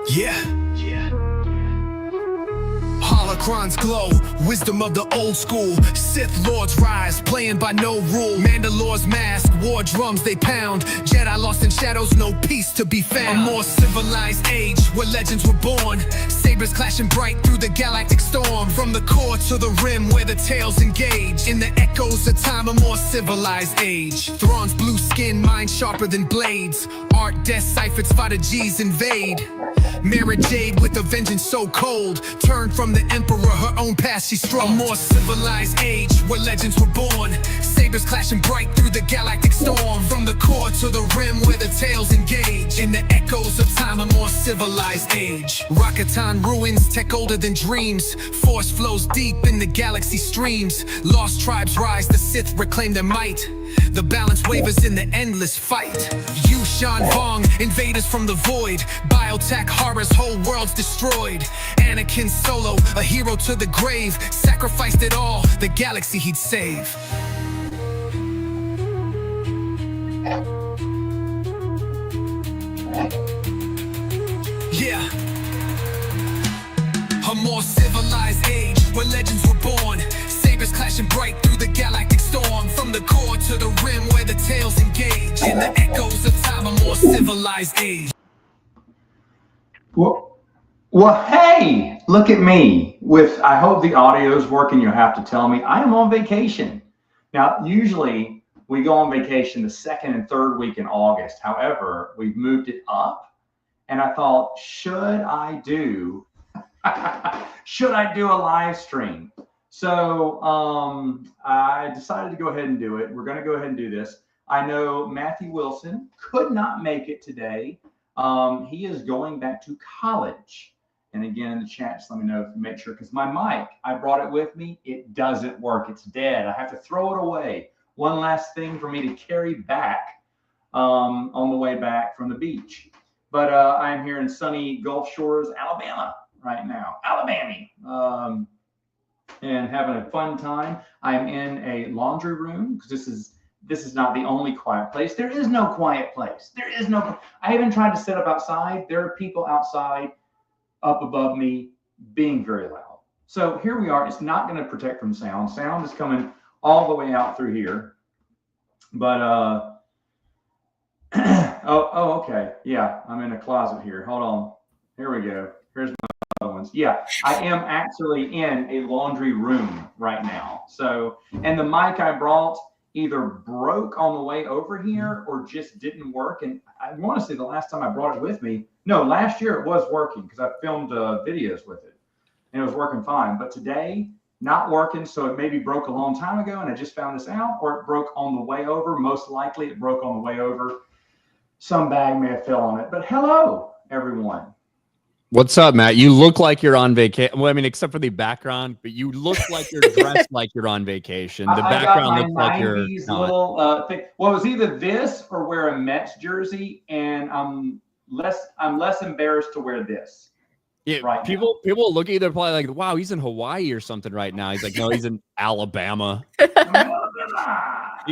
Yeah. Holocrons glow, wisdom of the old school. Sith lords rise, playing by no rule. Mandalore's mask, war drums they pound. Jedi lost in shadows, no peace to be found. A more civilized age, where legends were born. Sabers clashing bright through the galactic storm. From the core to the rim, where the tales engage. In the echoes of time, a more civilized age. Thrawn's blue skin, mind sharper than blades. Art deciphered, spotted Jizz invade. Mara Jade with a vengeance so cold. Turned from the emperor, her own past she strode. A more civilized age, where legends were born. Sabers clashing bright through the galactic storm. From the core to the rim, where the tales engage. In the echoes of time, a more civilized age. Rakatan ruins, tech older than dreams. Force flows deep in the galaxy streams. Lost tribes rise, the Sith reclaim their might. The balance wavers in the endless fight. Yushan Vong, invaders from the void. Biotech horrors, whole worlds destroyed. Anakin Solo, a hero to the grave. Sacrificed it all, the galaxy he'd save. Yeah. A more civilized age, where legends were born. Sabers clashing bright through the galactic storm. From the core to the rim, where the tales engage. In the echoes of time, a more civilized age. Well, hey, look at me. I hope the audio is working. You'll have to tell me. I am on vacation. Now, usually we go on vacation the second and third week in August. However, we've moved it up, and I thought, should I do a live stream? So I decided to go ahead and do it. We're going to go ahead and do this. I know Matthew Wilson could not make it today. He is going back to college. And again, in the chat, just let me know, make sure, because my mic, I brought it with me. It doesn't work. It's dead. I have to throw it away. One last thing for me to carry back on the way back from the beach. But I am here in sunny Gulf Shores, Alabama right now. Alabama. And having a fun time. I'm in a laundry room because this is not the only quiet place. There is no quiet place. There is no. I even tried to set up outside. There are people outside up above me being very loud. So here we are. It's not going to protect from sound. Sound is coming all the way out through here. But oh, okay. Yeah, I'm in a closet here. Hold on. Here we go. Here's my other ones. Yeah, I am actually in a laundry room right now. So, and the mic I brought either broke on the way over here or just didn't work. And I want to say the last time I brought it with me, no, last year it was working because I filmed videos with it and it was working fine. But today, not working. So it maybe broke a long time ago and I just found this out, or it broke on the way over. Most likely it broke on the way over. Some bag may have fell on it. But hello, everyone. What's up, Matt? You look like you're on vacation. Well, I mean, except for the background, but you look like you're dressed like you're on vacation. The background looks like you're little thing. Well, it was either this or wear a Mets jersey, and I'm less embarrassed to wear this. Yeah, right people look at they're probably like, wow, he's in Hawaii or something right now. He's like, no, he's in Alabama.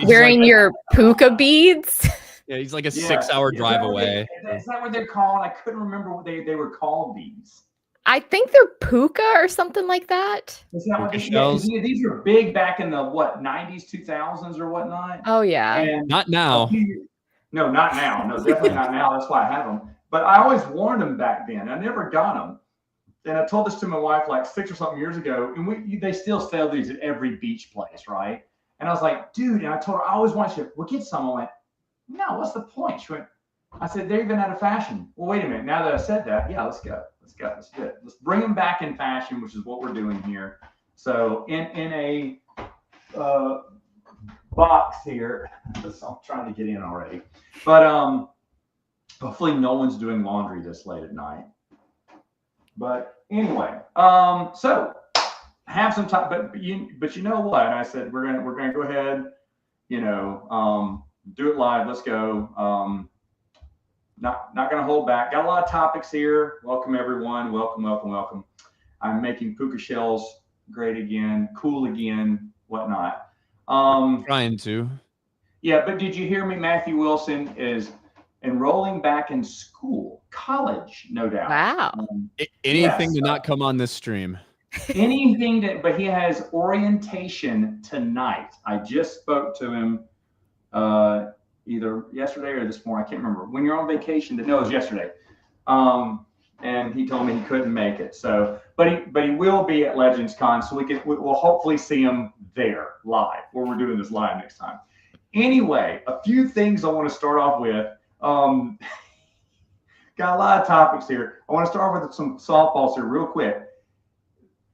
Wearing your puka beads. Yeah, he's like a 6-hour drive away. Is that what they're called? I couldn't remember what they were called, these. I think they're puka or something like that. Is that what these are big back in the, 90s, 2000s or whatnot? Oh, yeah. And not now. No, not now. No, definitely not now. That's why I have them. But I always worn them back then. I never got them. And I told this to my wife like 6 or something years ago, and they still sell these at every beach place, right? And I was like, dude, and I told her, I always want you, we'll get some. I went, no, what's the point? She went, I said, they're even out of fashion. Well, wait a minute. Now that I said that, yeah, let's go. Let's do it. Let's bring them back in fashion, which is what we're doing here. So in a box here, I'm trying to get in already. But hopefully no one's doing laundry this late at night. But anyway, so have some time. But you know what? I said we're gonna go ahead. Do it live. Let's go. Not going to hold back. Got a lot of topics here. Welcome, everyone. Welcome. I'm making puka shells great again, cool again, whatnot. Trying to. Yeah, but did you hear me? Matthew Wilson is enrolling back in school, college, no doubt. Wow. Anything Yes. to not come on this stream. Anything that, but he has orientation tonight. I just spoke to him either yesterday or this morning. I can't remember. When you're on vacation, no, it was yesterday. And he told me he couldn't make it. So, but he will be at Legends Con, so we'll hopefully see him there live, where we're doing this live next time. Anyway, a few things I want to start off with. Got a lot of topics here. I want to start with some softballs here real quick.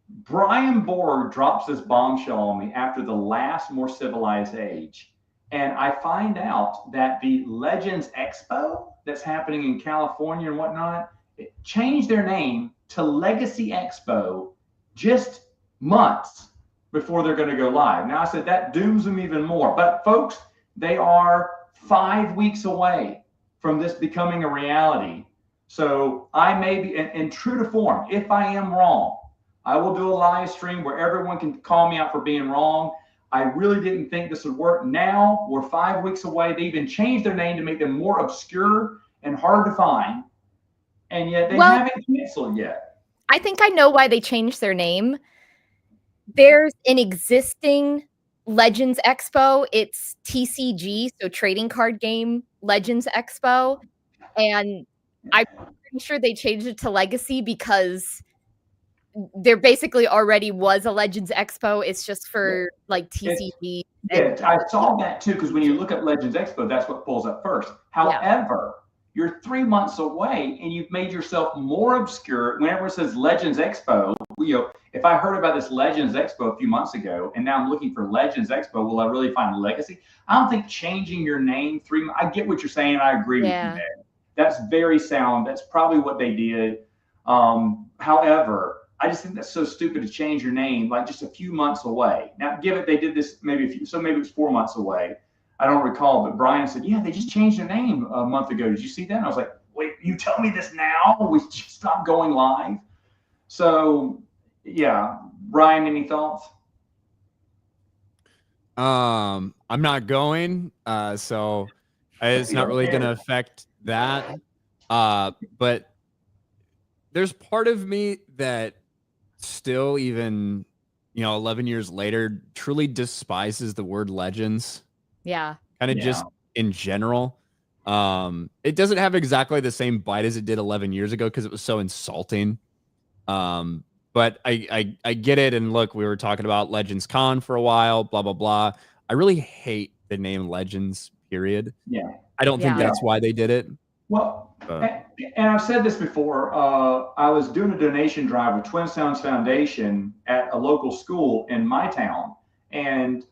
Brian Borg drops this bombshell on me after the last More Civilized Age. And I find out that the Legends Expo that's happening in California and whatnot, it changed their name to Legacy Expo just months before they're going to go live. Now, I said that dooms them even more. But folks, they are 5 weeks away from this becoming a reality. So I may be, and true to form, if I am wrong, I will do a live stream where everyone can call me out for being wrong. I really didn't think this would work. Now we're 5 weeks away. They even changed their name to make them more obscure and hard to find. And yet they haven't canceled yet. I think I know why they changed their name. There's an existing Legends Expo. It's TCG, so Trading Card Game Legends Expo. And I'm pretty sure they changed it to Legacy because there basically already was a Legends Expo. It's just for like TCG. Yeah, I saw that too, because when you look at Legends Expo, that's what pulls up first. However, you're 3 months away and you've made yourself more obscure. Whenever it says Legends Expo, if I heard about this Legends Expo a few months ago and now I'm looking for Legends Expo, will I really find Legacy? I don't think changing your name I get what you're saying. I agree with you there. That's very sound. That's probably what they did. However, I just think that's so stupid to change your name like just a few months away. Now, they did this maybe it was 4 months away. I don't recall, but Brian said, yeah, they just changed their name a month ago. Did you see that? And I was like, wait, you tell me this now? We just stopped going live. So, yeah. Brian, any thoughts? I'm not going, so it's not really going to affect that. But there's part of me that still, even 11 years later, truly despises the word legends. Yeah. Kind of just in general. It doesn't have exactly the same bite as it did 11 years ago because it was so insulting. But I get it. And look, we were talking about Legends Con for a while, blah, blah, blah. I really hate the name Legends, period. Yeah. I don't think that's why they did it. Well, and I've said this before. I was doing a donation drive with Twin Sounds Foundation at a local school in my town. And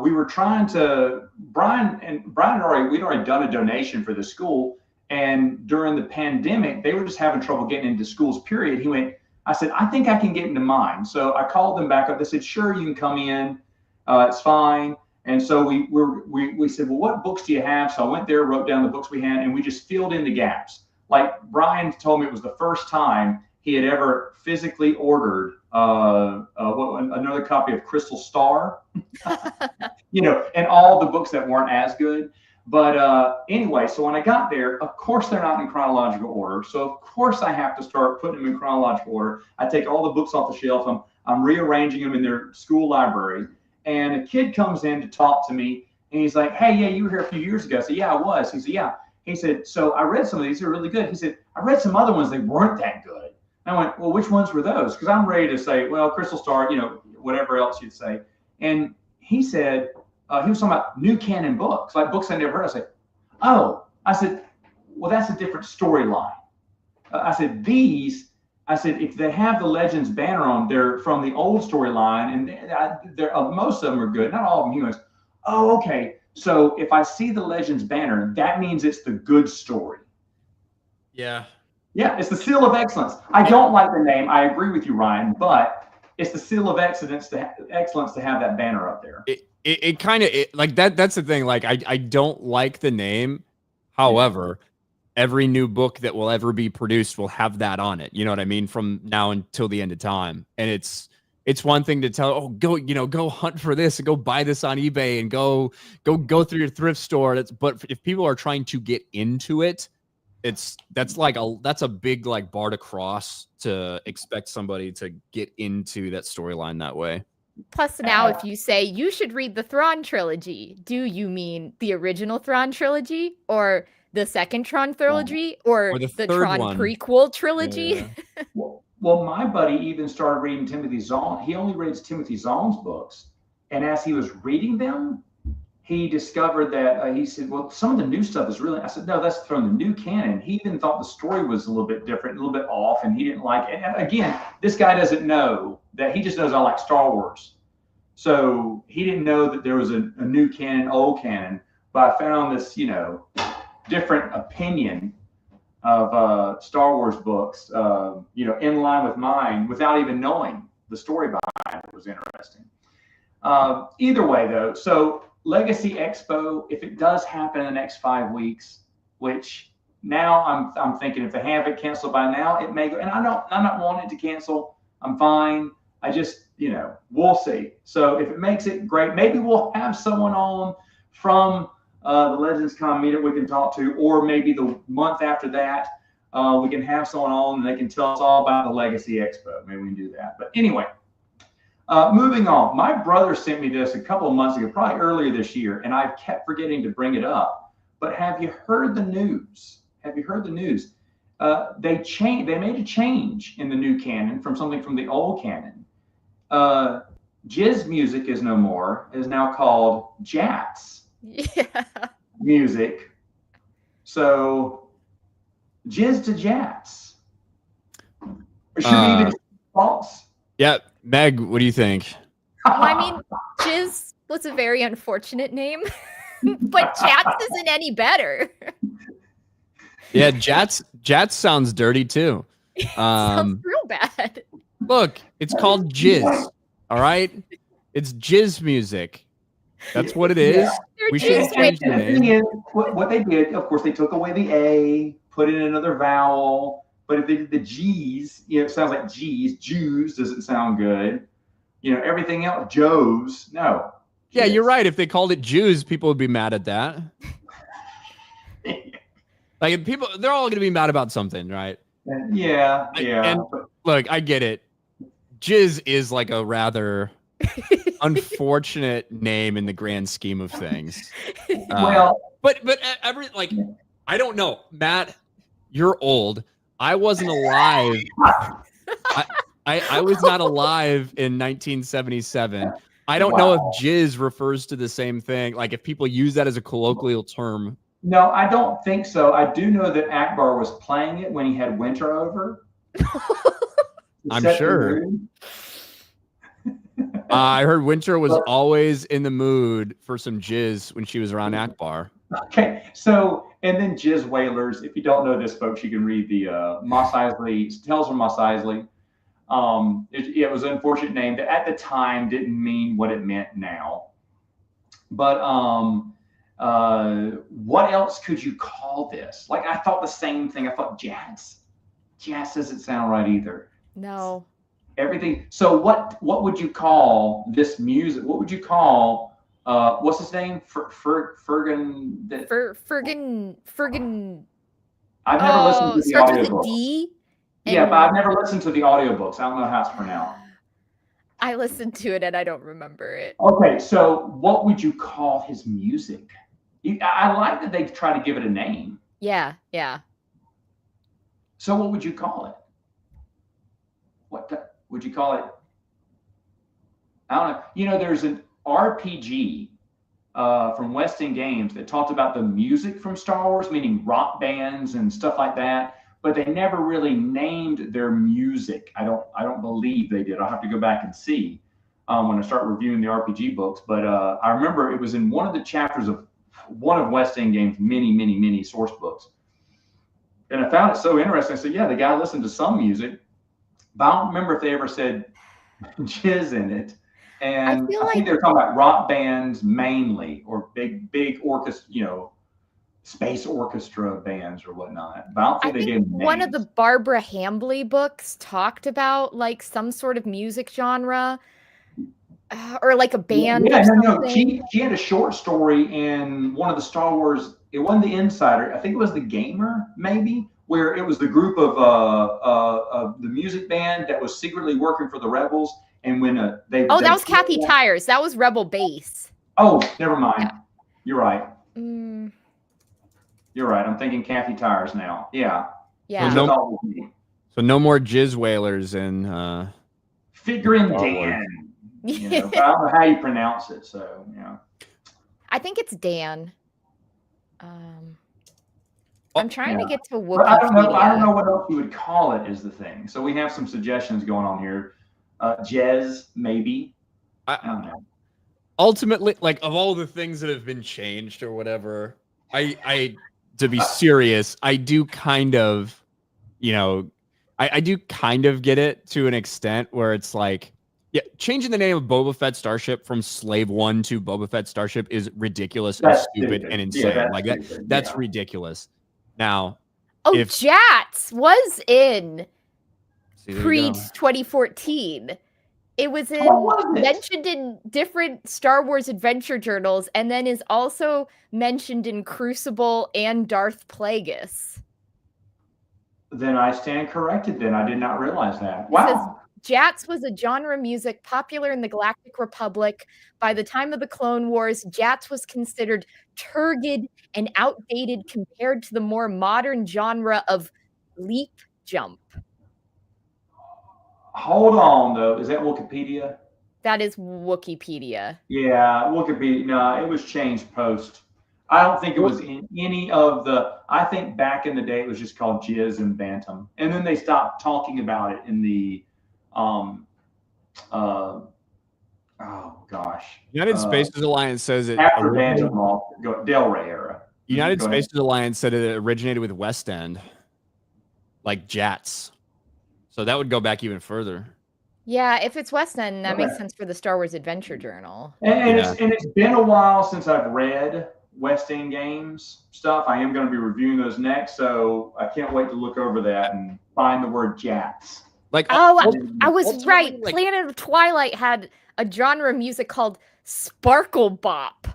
we were trying to, Brian we'd already done a donation for the school. And during the pandemic, they were just having trouble getting into schools, period. I said, I think I can get into mine. So I called them back up. They said, sure, you can come in. It's fine. And so we said, well, what books do you have? So I went there, wrote down the books we had, and we just filled in the gaps. Like Brian told me it was the first time he had ever physically ordered another copy of Crystal Star, and all the books that weren't as good. But anyway, so when I got there, of course, they're not in chronological order. So of course I have to start putting them in chronological order. I take all the books off the shelf. I'm rearranging them in their school library. And a kid comes in to talk to me, and he's like, hey, yeah, you were here a few years ago. I said, yeah, I was. He said, yeah. He said, so I read some of these. They're really good. He said, I read some other ones. They weren't that good. And I went, well, which ones were those? Because I'm ready to say, well, Crystal Star, whatever else you'd say. And he said, he was talking about new canon books, like books I never heard. I said, oh. I said, well, that's a different storyline. I said, if they have the Legends banner on, they're from the old storyline, and most of them are good. Not all of them. He goes, oh, okay. So if I see the Legends banner, that means it's the good story. Yeah. Yeah, it's the seal of excellence. I don't like the name. I agree with you, Ryan, but it's the seal of excellence to have that banner up there. It kind of like that. That's the thing. Like, I don't like the name. However, every new book that will ever be produced will have that on it. You know what I mean? From now until the end of time. And it's one thing to tell, go hunt for this and go buy this on eBay and go through your thrift store. But if people are trying to get into it, that's a big like bar to cross to expect somebody to get into that storyline that way. Plus, now if you say you should read the Thrawn trilogy, do you mean the original Thrawn trilogy, or the second Tron trilogy, or the the third Tron one. prequel trilogy? Yeah. Well, my buddy even started reading Timothy Zahn. He only reads Timothy Zahn's books, and as he was reading them, he discovered that he said, "Well, some of the new stuff is really." I said, "No, that's from the new canon." He even thought the story was a little bit different, a little bit off, and he didn't like it. And again, this guy doesn't know that. He just knows I like Star Wars, so he didn't know that there was a new canon, old canon. But I found this, different opinion of Star Wars books, in line with mine, without even knowing the story behind it. Was interesting. Either way, though, so Legacy Expo, if it does happen in the next 5 weeks, which now I'm thinking if they have it canceled by now, it may go. And I'm not wanting it to cancel. I'm fine. I just, we'll see. So if it makes it, great. Maybe we'll have someone on from the Legends Con meetup we can talk to, or maybe the month after that, we can have someone on and they can tell us all about the Legacy Expo. Maybe we can do that. But anyway, moving on. My brother sent me this a couple of months ago, probably earlier this year, and I've kept forgetting to bring it up. But have you heard the news? They made a change in the new canon from something from the old canon. Jizz music is no more. It is now called Jats music. So Jizz to Jats. Or should we even false? Yeah, Meg, what do you think? Well, I mean, Jizz was a very unfortunate name, but Jats isn't any better. Yeah, Jats sounds dirty too. Sounds real bad. Look, it's called Jizz. All right, it's Jizz music. That's what it is. Yeah. We should change the name. What they did, of course, they took away the A, put in another vowel. But if they did the G's, it sounds like G's. Jews doesn't sound good. Everything else, Joes, no. Yeah, you're right. If they called it Jews, people would be mad at that. Like they're all going to be mad about something, right? Yeah. And look, I get it. Jizz is like a rather unfortunate name in the grand scheme of things. But I don't know, Matt. You're old. I wasn't alive. I was not alive in 1977. I don't know if Jizz refers to the same thing. Like if people use that as a colloquial term. No, I don't think so. I do know that Akbar was playing it when he had Winter over. I'm sure. I heard Winter was always in the mood for some Jizz when she was around Akbar. Okay, so, and then Jizz Whalers. If you don't know this, folks, you can read the Mos Eisley, Tales from Mos Eisley. It was an unfortunate name that at the time didn't mean what it meant now. But what else could you call this? Like, I thought the same thing. I thought Jazz. Jazz doesn't sound right either. No. Everything. So what would you call this music? What would you call what's his name? Fergan. Fergan. I've never listened to the starts with a audiobooks. D. Yeah, but I've never listened to the audiobooks. I don't know how it's pronounced. I listened to it and I don't remember it. Okay, so what would you call his music? I like that they try to give it a name. Yeah. So what would you call it? Would you call it? I don't know. There's an RPG from West End Games that talked about the music from Star Wars, meaning rock bands and stuff like that. But they never really named their music. I don't believe they did. I'll have to go back and see when I start reviewing the RPG books. But I remember it was in one of the chapters of one of West End Games' many source books. And I found it so interesting. I said, yeah, the guy listened to some music, but I don't remember if they ever said Jizz in it. And I think they were talking about rock bands mainly, or big orchestra, space orchestra bands or whatnot. But I don't think they gave names. One of the Barbara Hambly books talked about like some sort of music genre or like a band. Yeah, or something. No. She had a short story in one of the Star Wars it wasn't the Insider. I think it was the Gamer, maybe, where it was the group of the music band that was secretly working for the rebels. And when they that was Kathy Tyers. That was Rebel Base. Oh, never mind. Yeah. You're right. Mm. You're right. I'm thinking Kathy Tyers now. Yeah. Yeah. So no more Jizz whalers and figuring Dan. You know, but I don't know how you pronounce it. So yeah. I think it's Dan. I'm trying to get to Wikipedia. But I don't know what else you would call it is the thing. So we have some suggestions going on here. Jizz, maybe. I don't know. Ultimately, like of all the things that have been changed or whatever, I to be serious, I do kind of, you know, I do kind of get it to an extent where it's like, yeah, changing the name of Boba Fett Starship from Slave One to Boba Fett Starship is ridiculous and stupid and insane. Yeah, that's ridiculous. Now, Jats was in pre-2014. It was mentioned in different Star Wars adventure journals, and then is also mentioned in Crucible and Darth Plagueis. Then I stand corrected. Then I did not realize that. Wow. It says, Jats was a genre music popular in the Galactic Republic. By the time of the Clone Wars, Jats was considered turgid and outdated compared to the more modern genre of leap jump. Hold on, though. Is that Wikipedia? That is Wikipedia. Yeah, Wikipedia. No, it was changed post. I don't think it was in any of the. I think back in the day it was just called Jizz and Bantam, and then they stopped talking about it in the. Oh gosh. United Spaces Alliance says it after Bantam Del Rey era. United Spaces Alliance said it originated with West End, like Jats. So that would go back even further. Yeah, if it's West End, that makes sense for the Star Wars Adventure Journal. And it's been a while since I've read West End Games stuff. I am going to be reviewing those next, so I can't wait to look over that and find the word Jats. Like, I was right. Like, Planet of Twilight had a genre of music called Sparkle Bop.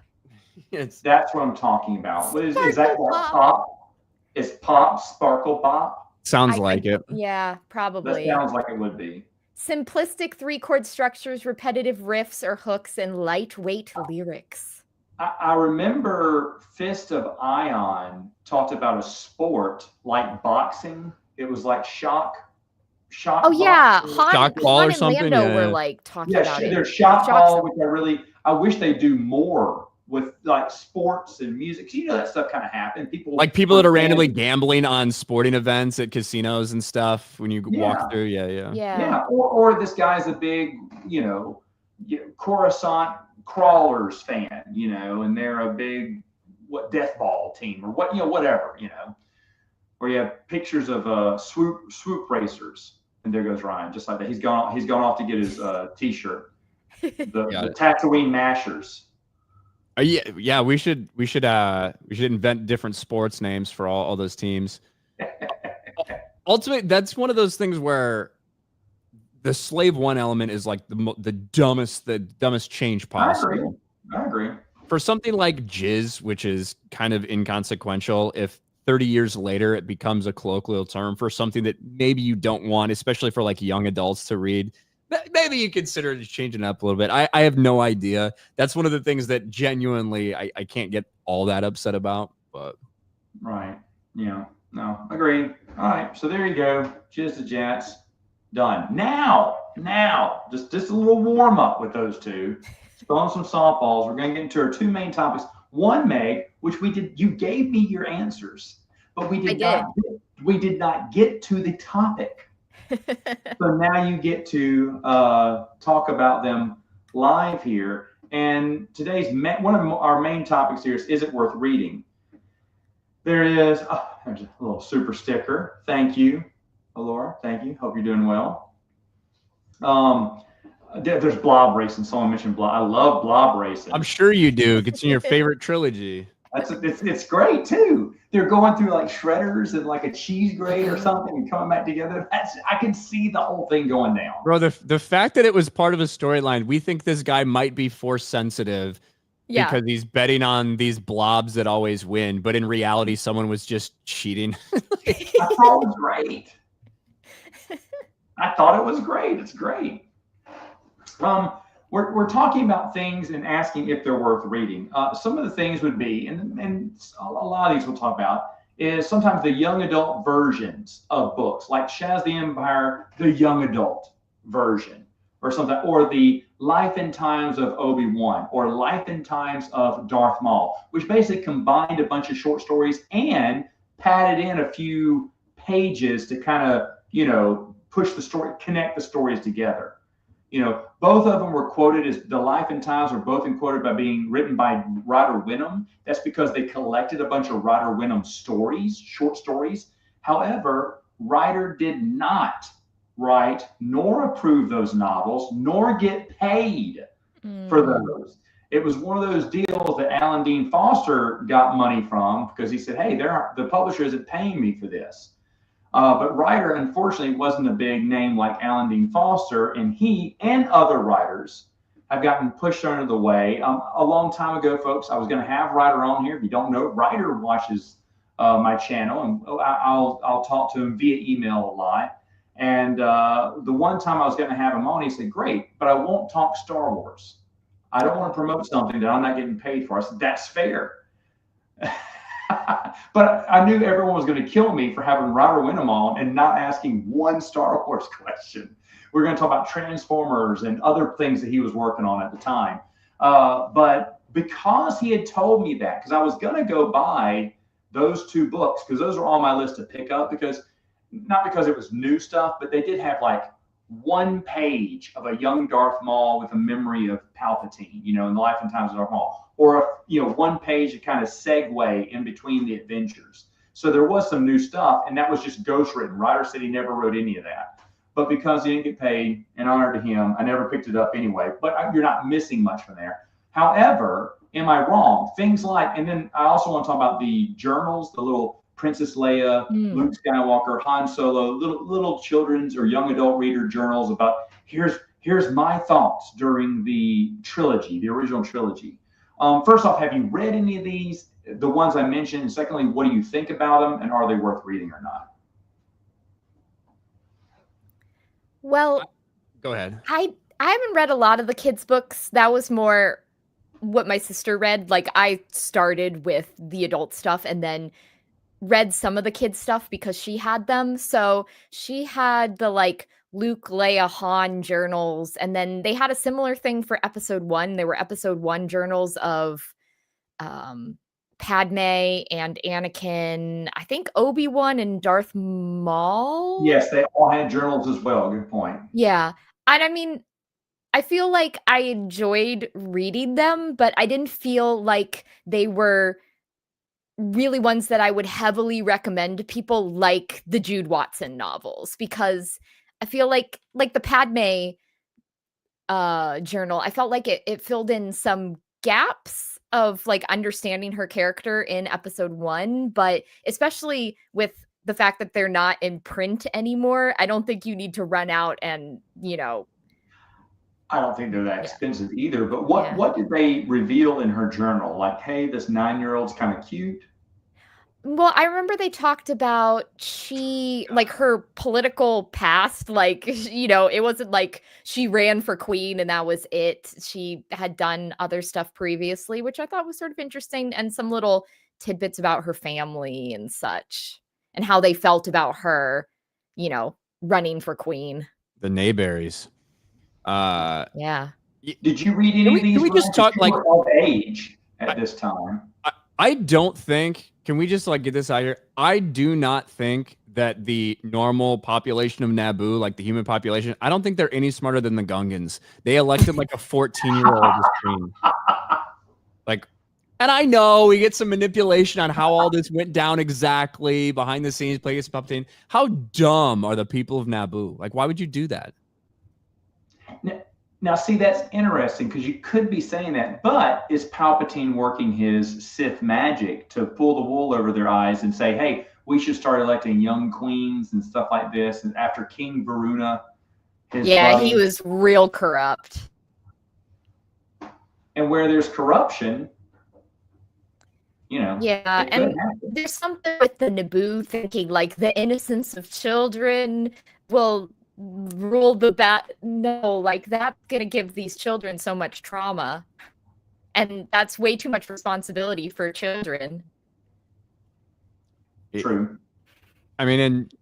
That's what I'm talking about. What is that pop? Is pop Sparkle Bop? Sounds like it. Yeah, probably. That sounds like it would be. Simplistic 3-chord structures, repetitive riffs or hooks, and lightweight lyrics. I remember Fist of Ion talked about a sport like boxing. It was like shock. Oh yeah, shock ball or something. Lando were like talking about it. There's shock ball, which I wish they do more with like sports and music. You know, that stuff kind of happened. People that are randomly gambling on sporting events at casinos and stuff when you walk through. Yeah. Or this guy's a big, Coruscant Crawlers fan, and they're a big death ball team or whatever, Or you have pictures of swoop racers, and there goes Ryan, just like that. He's gone off to get his T-shirt. The Tatooine Mashers. Yeah, we should invent different sports names for all those teams. Ultimately, that's one of those things where the Slave One element is like the dumbest change possible. I agree. For something like Jizz, which is kind of inconsequential, if 30 years later it becomes a colloquial term for something that maybe you don't want, especially for like young adults to read, maybe you consider changing it up a little bit. I have no idea. That's one of the things that genuinely I can't get all that upset about. But right, yeah, no, agreed. All right, so there you go. Jizz to Jats, done. Now, just a little warm up with those two. Throwing some softballs. We're going to get into our two main topics. One, Meg, which we did. You gave me your answers, but we did not get to the topic. So now you get to talk about them live here. And today's one of our main topics here is it worth reading? There's a little super sticker. Thank you, Laura. Thank you. Hope you're doing well. There's blob racing. Someone mentioned blob. I love blob racing. I'm sure you do. It's in your favorite trilogy. It's great too. They're going through like shredders and like a cheese grate or something and coming back together. I can see the whole thing going down. Bro, the fact that it was part of a storyline, we think this guy might be force sensitive. Yeah. because he's betting on these blobs that always win, but in reality, someone was just cheating. I thought it was great. I thought it was great. It's great. We're talking about things and asking if they're worth reading. Some of the things would be, and a lot of these we'll talk about, is sometimes the young adult versions of books, like Shaz the Empire, the young adult version, or something, or the Life and Times of Obi-Wan, or Life and Times of Darth Maul, which basically combined a bunch of short stories and padded in a few pages to kind of, push the story, connect the stories together. Both of them were quoted as the Life and Times were both quoted by being written by Ryder Wenham. That's because they collected a bunch of Ryder Wenham stories, short stories. However, Ryder did not write nor approve those novels, nor get paid for those. It was one of those deals that Alan Dean Foster got money from because he said, hey, the publisher isn't paying me for this. But Ryder, unfortunately, wasn't a big name like Alan Dean Foster, and he and other writers have gotten pushed under the way. A long time ago, folks, I was going to have Ryder on here. If you don't know, Ryder watches my channel, and I'll talk to him via email a lot. And the one time I was going to have him on, he said, great, but I won't talk Star Wars. I don't want to promote something that I'm not getting paid for. I said, that's fair. But I knew everyone was going to kill me for having Ryder Wenham on and not asking one Star Wars question. We're going to talk about Transformers and other things that he was working on at the time. But because he had told me that, because I was going to go buy those two books, because those are on my list to pick up, not because it was new stuff, but they did have like one page of a young Darth Maul with a memory of Palpatine, in the Life and Times of Darth Maul, or one page to kind of segue in between the adventures. So there was some new stuff, and that was just ghostwritten. Ryder said he never wrote any of that, but because he didn't get paid, in honor to him, I never picked it up anyway. But you're not missing much from there. However, am I wrong? Things like, and then I also want to talk about the journals, the little Princess Leia, Luke Skywalker, Han Solo, little children's or young adult reader journals about here's my thoughts during the trilogy, the original trilogy. First off, have you read any of these, the ones I mentioned? And secondly, what do you think about them, and are they worth reading or not? Well, go ahead. I haven't read a lot of the kids' books. That was more what my sister read. Like, I started with the adult stuff and then read some of the kids' stuff because she had them. So she had the Luke, Leia, Han journals, and then they had a similar thing for episode 1. There were episode 1 journals of Padme and Anakin, I think Obi-Wan and Darth Maul. Yes, they all had journals as well. Good point. Yeah. And I mean, I feel like I enjoyed reading them, but I didn't feel like they were really ones that I would heavily recommend to people, like the Jude Watson novels, because I feel like the Padme journal, I felt like it filled in some gaps of understanding her character in episode 1, but especially with the fact that they're not in print anymore, I don't think you need to run out and I don't think they're that expensive either. But what did they reveal in her journal? Like, hey, this 9-year-old's kind of cute. Well, I remember they talked about her political past. It wasn't like she ran for queen and that was it. She had done other stuff previously, which I thought was sort of interesting, and some little tidbits about her family and such, and how they felt about her, running for queen. The Nayberries. Yeah. Did you read any of these? Can we just talk of age at this time? I don't think. Can we just get this out here? I do not think that the normal population of Naboo, the human population, I don't think they're any smarter than the Gungans. They elected a 14-year-old as queen. And I know we get some manipulation on how all this went down exactly behind the scenes, Plagueis Palpatine. How dumb are the people of Naboo? Why would you do that? Now, see, that's interesting because you could be saying that, but is Palpatine working his Sith magic to pull the wool over their eyes and say, hey, we should start electing young queens and stuff like this? And after King Varuna, he was real corrupt. And where there's corruption, Yeah, it could and happen. there's something with the Naboo thinking like the innocence of children will rule the no, like that's gonna give these children so much trauma. And that's way too much responsibility for children. True. I mean, and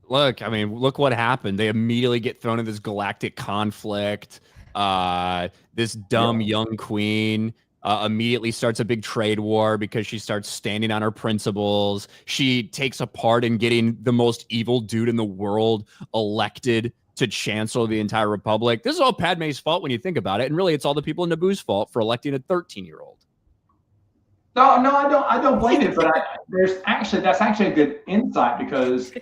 look what happened. They immediately get thrown in this galactic conflict. This dumb young queen immediately starts a big trade war because she starts standing on her principles. She takes a part in getting the most evil dude in the world elected to chancellor the entire republic. This is all Padme's fault when you think about it, and really, it's all the people in Naboo's fault for electing a 13-year-old. No, I don't blame it, but that's actually a good insight, because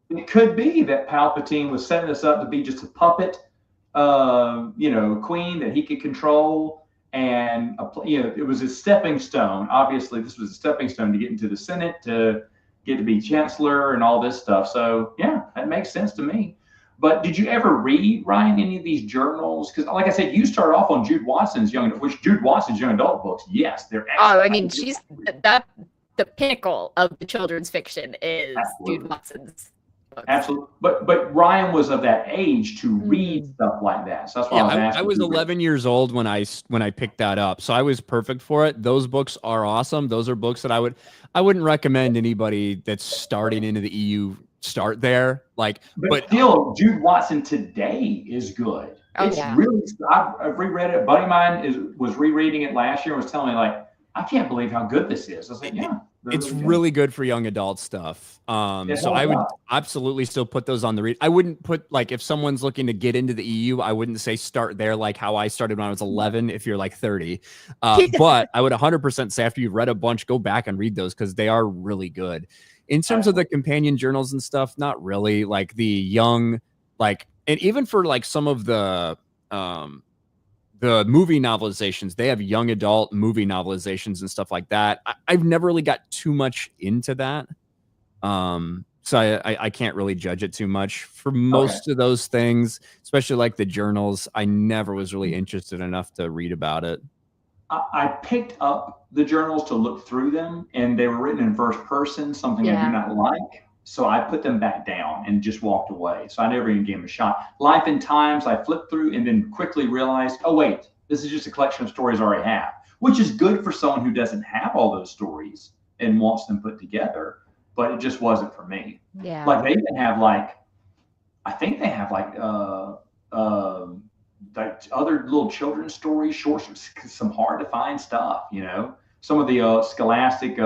it could be that Palpatine was setting us up to be just a puppet, queen that he could control, and it was a stepping stone. Obviously, this was a stepping stone to get into the Senate, to get to be chancellor, and all this stuff. So yeah, that makes sense to me. But did you ever read, Ryan, any of these journals? Because, like I said, you started off on Jude Watson's young adult books. Yes, they're excellent. Oh, I mean, she's the pinnacle of the children's fiction is Jude Watson's books. Absolutely. But Ryan was of that age to read stuff like that. So that's why I was asking. I was 11 years old when I picked that up, so I was perfect for it. Those books are awesome. Those are books that I wouldn't recommend anybody that's starting into the EU start there. But still, Jude Watson today is good. It's really. I've reread it. A buddy of mine was rereading it last year and was telling me, like, I can't believe how good this is. I was like, yeah. It's really good for young adult stuff. So I would absolutely still put those on the read. I wouldn't put, like, if someone's looking to get into the EU, I wouldn't say start there like how I started when I was 11 if you're like 30. But I would 100% say after you've read a bunch, go back and read those because they are really good. In terms of the companion journals and stuff, not really. Like the young, and even for like some of the movie novelizations, they have young adult movie novelizations and stuff like that. I've never really got too much into that. So I can't really judge it too much. For most of those things, especially like the journals, I never was really interested enough to read about it. I picked up the journals to look through them, and they were written in first person, something I do not like. So I put them back down and just walked away. So I never even gave them a shot. Life and Times, I flipped through and then quickly realized, oh, wait, this is just a collection of stories I already have, which is good for someone who doesn't have all those stories and wants them put together. But it just wasn't for me. Yeah. Like they even have I think they have like other little children's stories, short, some hard to find stuff, some of the Scholastic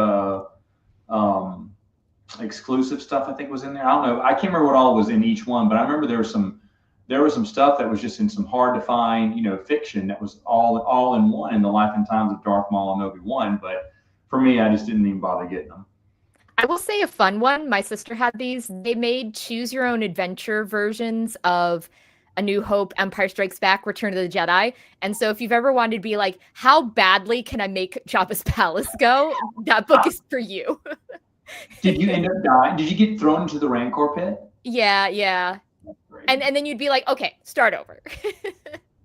exclusive stuff I think was in there. I don't know. I can't remember what all was in each one, but I remember there was some stuff that was just in some hard to find, fiction that was all in one in the Life and Times of Darth Maul and Obi-Wan. But for me, I just didn't even bother getting them. I will say a fun one. My sister had these. They made choose your own adventure versions of A New Hope, Empire Strikes Back, Return of the Jedi. And so if you've ever wanted to be like, how badly can I make Jabba's palace go? That book is for you. Did you end up dying? Did you get thrown into the Rancor pit? Yeah. And then you'd be like, okay, start over.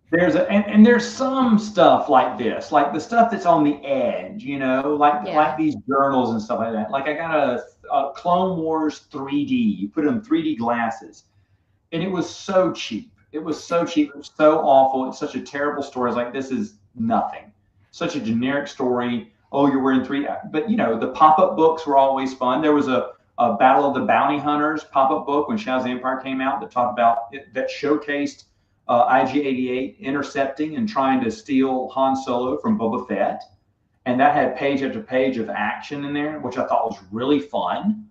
There's some stuff like this, like the stuff that's on the edge, like these journals and stuff like that. Like I got a Clone Wars 3D. You put it in 3D glasses, and it was so cheap. It was so awful. It's such a terrible story. I was like, this is nothing. Such a generic story. Oh, you're wearing 3D. But the pop-up books were always fun. There was a Battle of the Bounty Hunters pop-up book when Shadow's Empire came out that talked about it, that showcased IG-88 intercepting and trying to steal Han Solo from Boba Fett. And that had page after page of action in there, which I thought was really fun.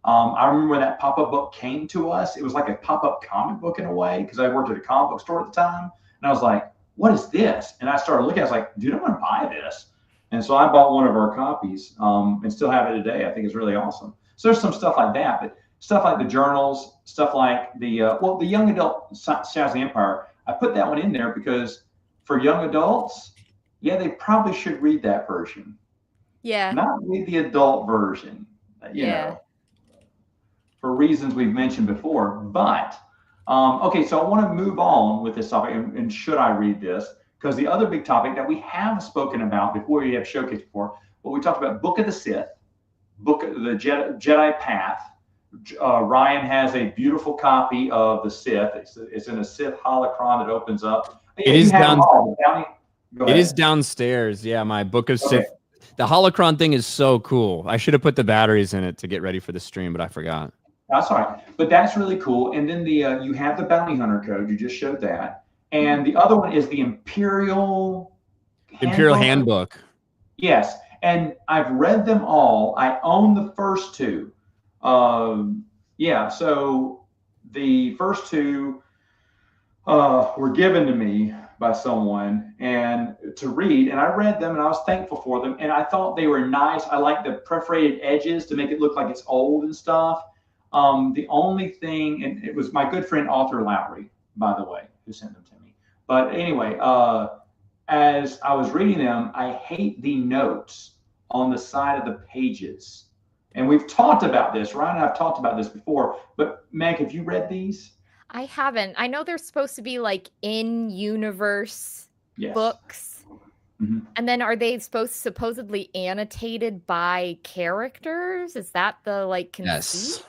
I remember when that pop-up book came to us, it was like a pop-up comic book in a way, because I worked at a comic book store at the time. And I was like, what is this? And I started looking, I was like, dude, I want to buy this. And so I bought one of our copies and still have it today. I think it's really awesome. So there's some stuff like that, but stuff like the journals, stuff like the young adult Shadow's Empire, I put that one in there because for young adults, they probably should read that version. Yeah. Not read the adult version, you know, for reasons we've mentioned before. But, okay, so I want to move on with this topic, and should I read this? because the other big topic that we have spoken about before, we have showcased before, but we talked about Book of the Sith, Book of the Jedi Path. Ryan has a beautiful copy of the Sith. It's in a Sith holocron that opens up. It is down. Go It ahead. is downstairs. Yeah, my Book of Sith. The holocron thing is so cool. I should have put the batteries in it to get ready for the stream, but I forgot. That's all right. But that's really cool. And then you have the Bounty Hunter Code. You just showed that. And the other one is the Imperial Handbook. Yes. And I've read them all. I own the first two. Yeah. So the first two were given to me by someone and to read, and I read them and I was thankful for them, and I thought they were nice. I like the perforated edges to make it look like it's old and stuff. The only thing, and it was my good friend Arthur Lowry, by the way, who sent them to me. But anyway, as I was reading them, I hate the notes on the side of the pages. And we've talked about this, Ryan and I've talked about this before, but Meg, have you read these? I haven't. I know they're supposed to be like in-universe books. Mm-hmm. And then are they supposedly annotated by characters? Is that the like conceit?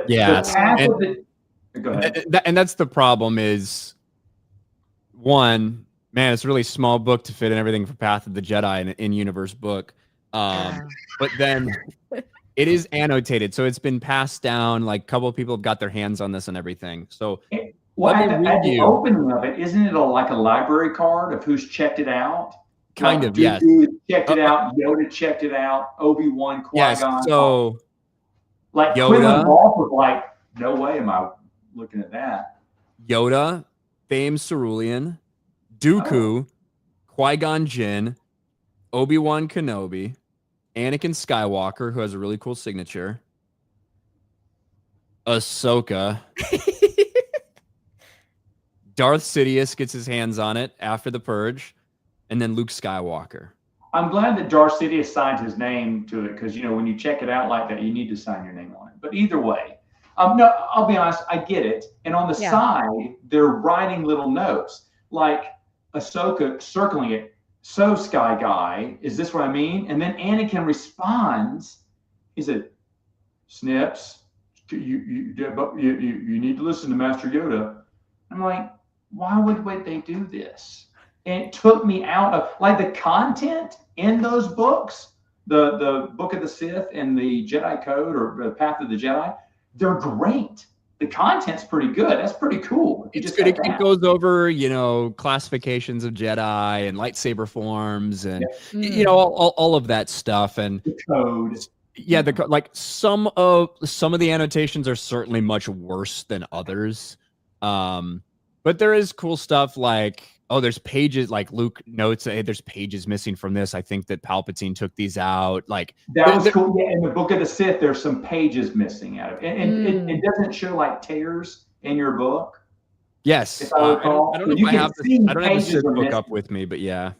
Yes. Go ahead. And that's the problem is, one, man, it's a really small book to fit in everything for Path of the Jedi in an in-universe book. But then it is annotated, so it's been passed down. Like a couple of people have got their hands on this and everything. So, well, at the opening of it, isn't it like a library card of who's checked it out? Kind of, yes. Checked it out. Yoda checked it out. Obi-Wan, Qui-Gon. Yes, so like Yoda was like, no way am I looking at that. Yoda, famed Cerulean, Dooku, Qui-Gon Jinn, Obi-Wan Kenobi, Anakin Skywalker, who has a really cool signature, Ahsoka, Darth Sidious gets his hands on it after the Purge, and then Luke Skywalker. I'm glad that Darth Sidious signed his name to it, because, you know, when you check it out like that, you need to sign your name on it. But either way, no, I'll be honest, I get it. And on the side, they're writing little notes, like Ahsoka circling it. So, Sky Guy, is this what I mean? And then Anakin responds. He said, "Snips, you need to listen to Master Yoda." I'm like, why would they do this? And it took me out of like the content in those books, the Book of the Sith and the Jedi Code or the Path of the Jedi. They're great. The content's pretty good. That's pretty cool. It's good. It goes over, you know, classifications of Jedi and lightsaber forms and you know all of that stuff and the code. Yeah, like some of the annotations are certainly much worse than others, but there is cool stuff like, oh, there's pages, like Luke notes, hey, there's pages missing from this. I think that Palpatine took these out. Like that was cool. Yeah, in the Book of the Sith, there's some pages missing out of it, and it doesn't show like tears in your book. Yes, I don't know if I have this book up with me, but yeah,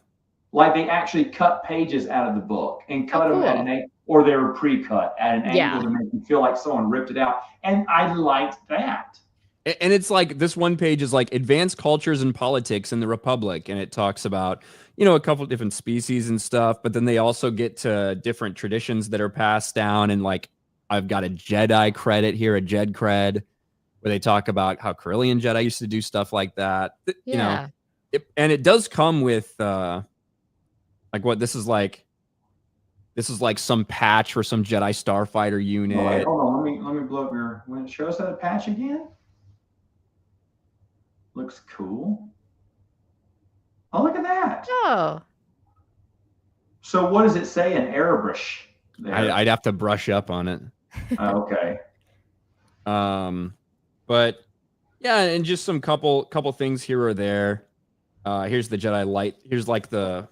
like they actually cut pages out of the book and cut them at an angle, or they were pre-cut at an angle to make you feel like someone ripped it out, and I liked that. And it's like this one page is like advanced cultures and politics in the Republic. And it talks about, you know, a couple of different species and stuff. But then they also get to different traditions that are passed down. And like, I've got a Jedi credit here, a Jed cred, where they talk about how Corellian Jedi used to do stuff like that. You know, and it does come with like what this is like some patch for some Jedi starfighter unit. Right, hold on, let me blow up your, when it shows that patch again. Looks cool. Oh, look at that. Oh. So what does it say in Airbrush there? I'd have to brush up on it. Okay. But yeah, and just some couple things here or there. Here's the Jedi light. Here's like the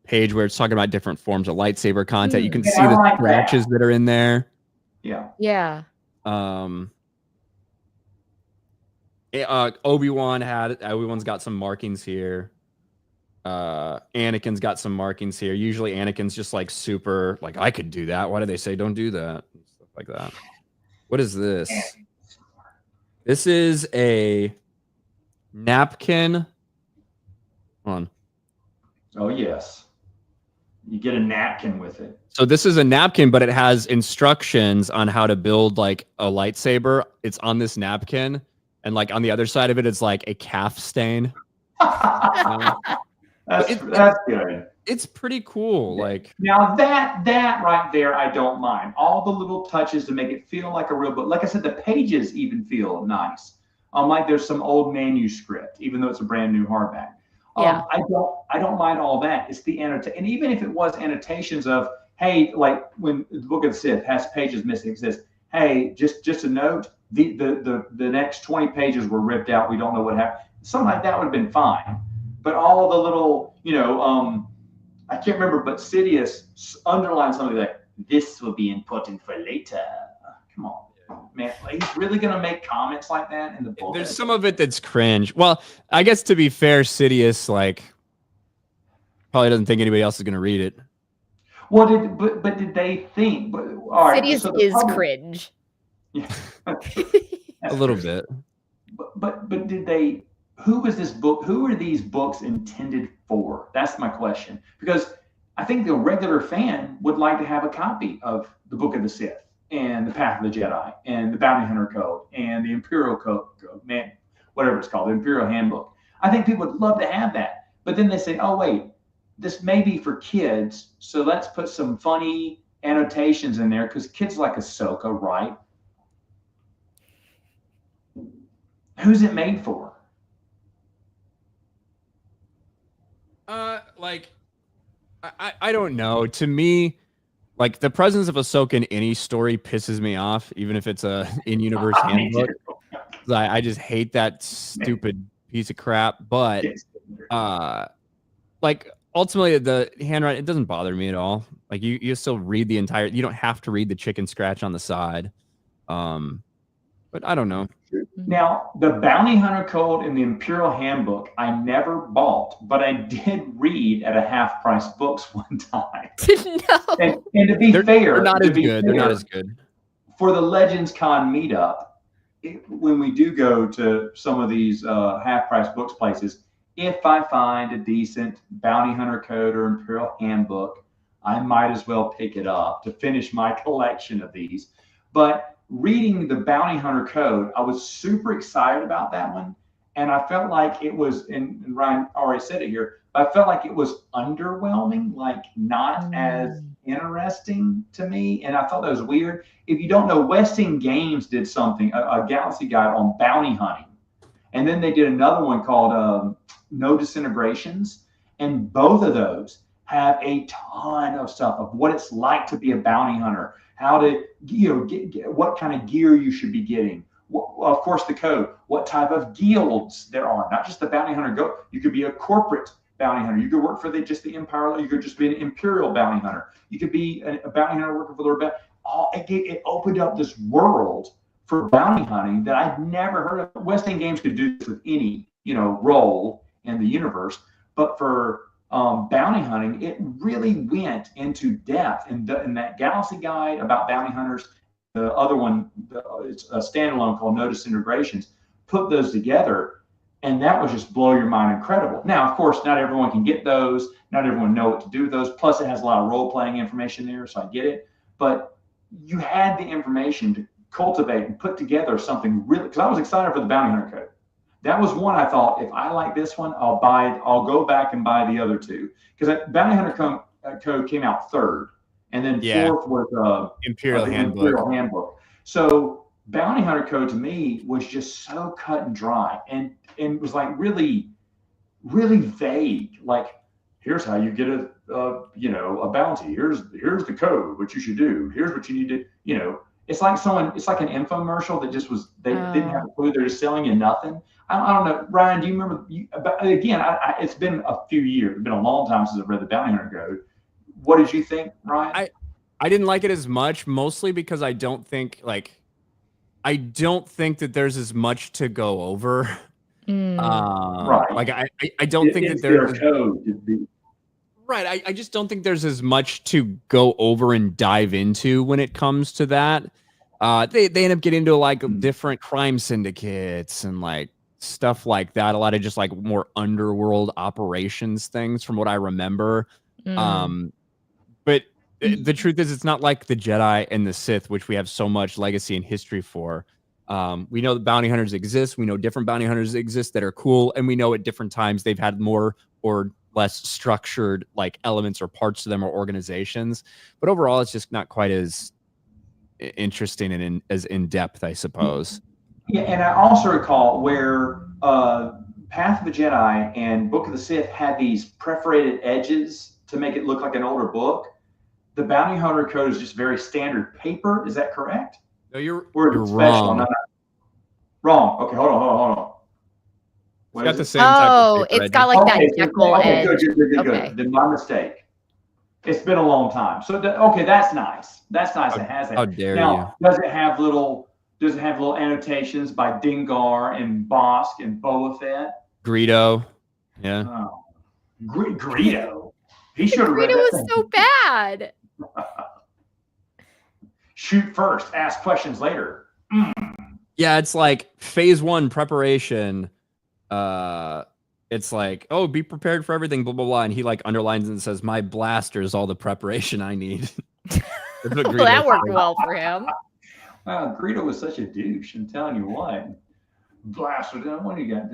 page where it's talking about different forms of lightsaber content. You can see the scratches that are in there. Yeah. Yeah. Obi-Wan's got some markings here. Anakin's got some markings here. Usually Anakin's just like super, like, I could do that. Why do they say don't do that? Stuff like that. What is this? This is a napkin Hold on. Oh yes, you get a napkin with it. So this is a napkin, but it has instructions on how to build like a lightsaber. It's on this napkin, and like on the other side of it is like a calf stain. That's good. It's pretty cool. Like now that right there, I don't mind. All the little touches to make it feel like a real book. Like I said, the pages even feel nice. Like there's some old manuscript, even though it's a brand new hardback. Yeah. I don't mind all that. It's the annotation, and even if it was annotations of, hey, like when the Book of the Sith has pages missing, it says, hey, just a note, the next 20 pages were ripped out. We don't know what happened. Something like that would have been fine. But all the little, I can't remember, but Sidious underlined something like, this will be important for later. Come on, man. Like, he's really going to make comments like that in the book? there's some of it that's cringe. Well, I guess to be fair, Sidious like probably doesn't think anybody else is going to read it. Well, did they think? But all right, Sidious so is cringe. Yeah. A little bit. But did they? Who was this book? Who are these books intended for? That's my question. Because I think the regular fan would like to have a copy of the Book of the Sith and the Path of the Jedi and the Bounty Hunter Code and the Imperial Code, man, whatever it's called, the Imperial Handbook. I think people would love to have that. But then they say, oh wait, this may be for kids, so let's put some funny annotations in there because kids like Ahsoka, right? Who's it made for? Like, I don't know. To me, like the presence of Ahsoka in any story pisses me off, even if it's a in-universe handbook. I just hate that stupid piece of crap. But like ultimately the handwriting, it doesn't bother me at all. Like you still read the entire, you don't have to read the chicken scratch on the side. But I don't know. Now, the Bounty Hunter Code and the Imperial Handbook, I never bought, but I did read at a half-price books one time. No. And to be fair, they're not as good. They're not as good. For the Legends Con meetup, when we do go to some of these half-price books places, if I find a decent Bounty Hunter Code or Imperial Handbook, I might as well pick it up to finish my collection of these. But reading the Bounty Hunter Code, I was super excited about that one. And I felt like it was, and Ryan already said it here, I felt like it was underwhelming, like not as interesting to me. And I thought that was weird. If you don't know, Westing Games did something, a Galaxy guide on bounty hunting. And then they did another one called No Disintegrations. And both of those have a ton of stuff of what it's like to be a bounty hunter, how to, get what kind of gear you should be getting. Of course, the code, what type of guilds there are, not just the bounty hunter. You could be a corporate bounty hunter. You could work for just the Empire. You could just be an Imperial bounty hunter. You could be a bounty hunter working for the rebellion. It opened up this world for bounty hunting that I'd never heard of. Westing Games could do this with any, role in the universe, but for bounty hunting, it really went into depth. In that Galaxy guide about bounty hunters, the other one, it's a standalone called No Disintegrations, put those together, and that was just blow your mind incredible. Now, of course, not everyone can get those. Not everyone know what to do with those. Plus, it has a lot of role-playing information there, so I get it. But you had the information to cultivate and put together something really, because I was excited for the Bounty Hunter Code. That was one I thought, if I like this one, I'll buy it. I'll go back and buy the other two. Because Bounty Hunter Code came out third. And then fourth was Imperial Handbook. So Bounty Hunter Code to me was just so cut and dry and was like really, really vague. Like, here's how you get a bounty. Here's the code, what you should do. Here's what you need to, it's like an infomercial that just was, they didn't have a clue. They're just selling you nothing. I don't know. Ryan, do you remember? Again, it's been a few years. It's been a long time since I've read the Bounty Hunter Code. What did you think, Ryan? I didn't like it as much, mostly because I don't think that there's as much to go over. Right. Like I don't think that there's code to be. Right. I just don't think there's as much to go over and dive into when it comes to that. They end up getting into like different crime syndicates and like stuff like that. A lot of just like more underworld operations things from what I remember. But the truth is, it's not like the Jedi and the Sith, which we have so much legacy and history for. We know that bounty hunters exist. We know different bounty hunters exist that are cool. And we know at different times they've had more or less structured like elements or parts to them or organizations. But overall, it's just not quite as interesting and as in depth, I suppose. Yeah, and I also recall where Path of the Jedi and Book of the Sith had these perforated edges to make it look like an older book. The Bounty Hunter Code is just very standard paper. Is that correct? No, you're wrong. No. Wrong. Okay, hold on. It's got the same type of paper it's got like that Jekyll edge. Good. Then my mistake. It's been a long time. So that's nice. That's nice. It has that. How dare you? Does it have little annotations by Dengar and Bosk and Boba Fett? Greedo. Yeah. Oh. Greedo. He should have read Greedo that was so bad. Shoot first, ask questions later. Yeah, it's like phase 1 preparation. It's like, oh, be prepared for everything, blah, blah, blah. And he like underlines and says, my blaster is all the preparation I need. Well, that worked well for him. Wow, Greedo was such a douche. I'm telling you what. Blaster, what do you got?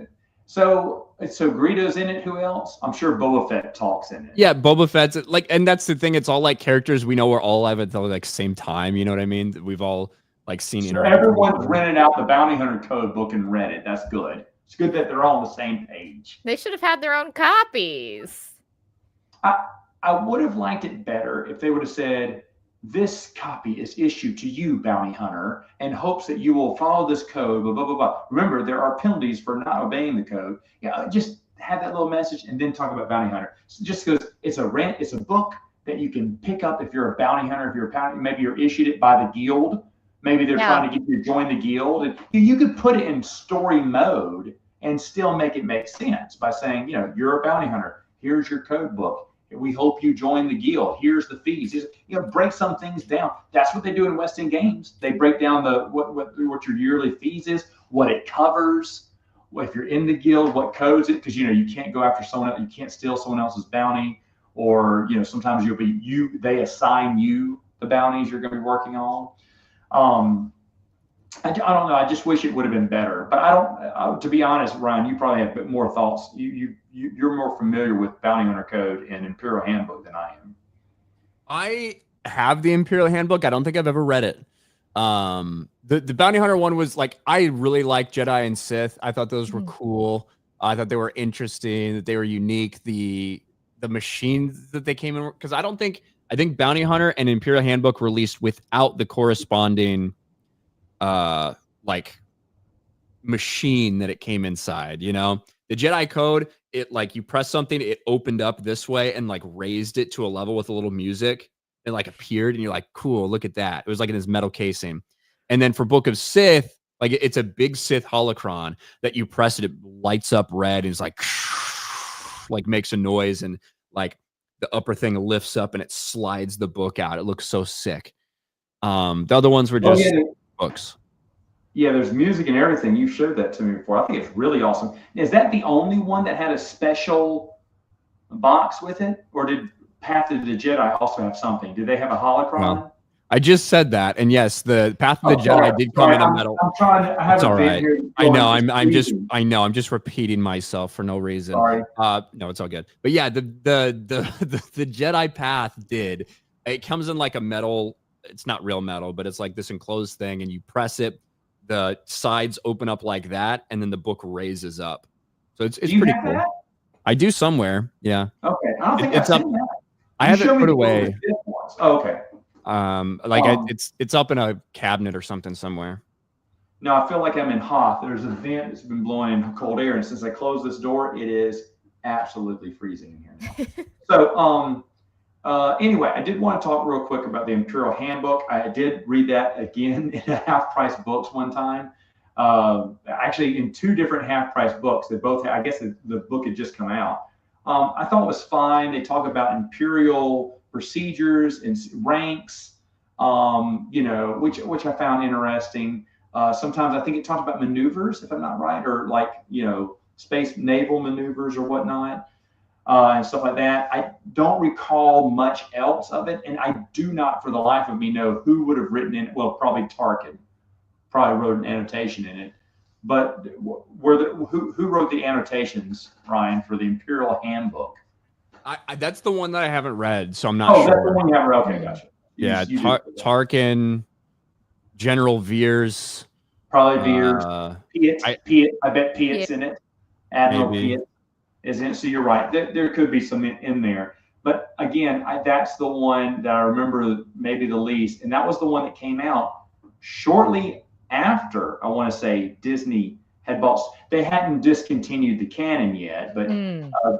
So Greedo's in it. Who else? I'm sure Boba Fett talks in it. Yeah, Boba Fett's like, and that's the thing. It's all like characters we know are all alive at the like same time. You know what I mean? We've all like seen. So everyone's rented out the Bounty Hunter Code book and read it. That's good. It's good that they're all on the same page. They should have had their own copies. I would have liked it better if they would have said, this copy is issued to you, Bounty Hunter, in hopes that you will follow this code, blah, blah, blah, blah. Remember, there are penalties for not obeying the code. Yeah, just have that little message and then talk about Bounty Hunter. So just because it's a book that you can pick up if you're a bounty hunter, if you're a bounty, maybe you're issued it by the guild. Maybe they're trying to get you to join the guild. And you could put it in story mode and still make it make sense by saying, you're a bounty hunter. Here's your code book. We hope you join the guild. Here's the fees. Break some things down. That's what they do in West End Games. They break down what your yearly fees is, what it covers, if you're in the guild, what codes it, because you can't go after someone else, you can't steal someone else's bounty, or sometimes they assign you the bounties you're going to be working on. I don't know. I just wish it would have been better. But to be honest, Ryan, you probably have a bit more thoughts. You're more familiar with Bounty Hunter Code and Imperial Handbook than I am. I have the Imperial Handbook. I don't think I've ever read it. The Bounty Hunter one was like, I really liked Jedi and Sith. I thought those were cool. I thought they were interesting, that they were unique. The machines that they came in, because I think Bounty Hunter and Imperial Handbook released without the corresponding like machine that it came inside. The Jedi Code, it like you press something, it opened up this way and like raised it to a level with a little music. It like appeared and you're like, cool, look at that. It was like in this metal casing. And then for Book of Sith, like it's a big Sith holocron that you press it lights up red and it's like makes a noise, and like the upper thing lifts up and it slides the book out. It looks so sick. The other ones were just books. Yeah, there's music and everything. You showed that to me before. I think it's really awesome. Is that the only one that had a special box with it? Or did Path of the Jedi also have something? Did they have a holocron? No. I just said that, and yes, the Path of the Jedi did come in a metal. I'm trying to. I have a bit here. I know. I'm just repeating myself for no reason. Sorry. No, it's all good. But yeah, the Jedi Path did. It comes in like a metal. It's not real metal, but it's like this enclosed thing, and you press it. The sides open up like that, and then the book raises up. So it's pretty cool. That? I do somewhere. Yeah. Okay. I don't think it's up. That. I have it put away. Oh, okay. It's up in a cabinet or something somewhere. No, I feel like I'm in Hoth. There's a vent that's been blowing in cold air, and since I closed this door, it is absolutely freezing in here now. So, anyway, I did want to talk real quick about the Imperial Handbook. I did read that again in a half-price books one time. Actually, in two different half-price books. They both, I guess, the book had just come out. I thought it was fine. They talk about Imperial procedures and ranks, which I found interesting. Sometimes I think it talked about maneuvers, if I'm not right, or like, space naval maneuvers or whatnot, and stuff like that. I don't recall much else of it, and I do not, for the life of me, know who would have written it. Well, probably Tarkin probably wrote an annotation in it. But who wrote the annotations, Ryan, for the Imperial Handbook? That's the one that I haven't read, so I'm not sure. That's the one you haven't read. Okay, gotcha. Yeah, Tarkin, General Veers. Probably Veers. Piett. I bet Piett's in it. Admiral Piett is in it. So you're right. There could be some in there. But again, that's the one that I remember maybe the least. And that was the one that came out shortly after, I want to say, Disney had bought. They hadn't discontinued the canon yet, but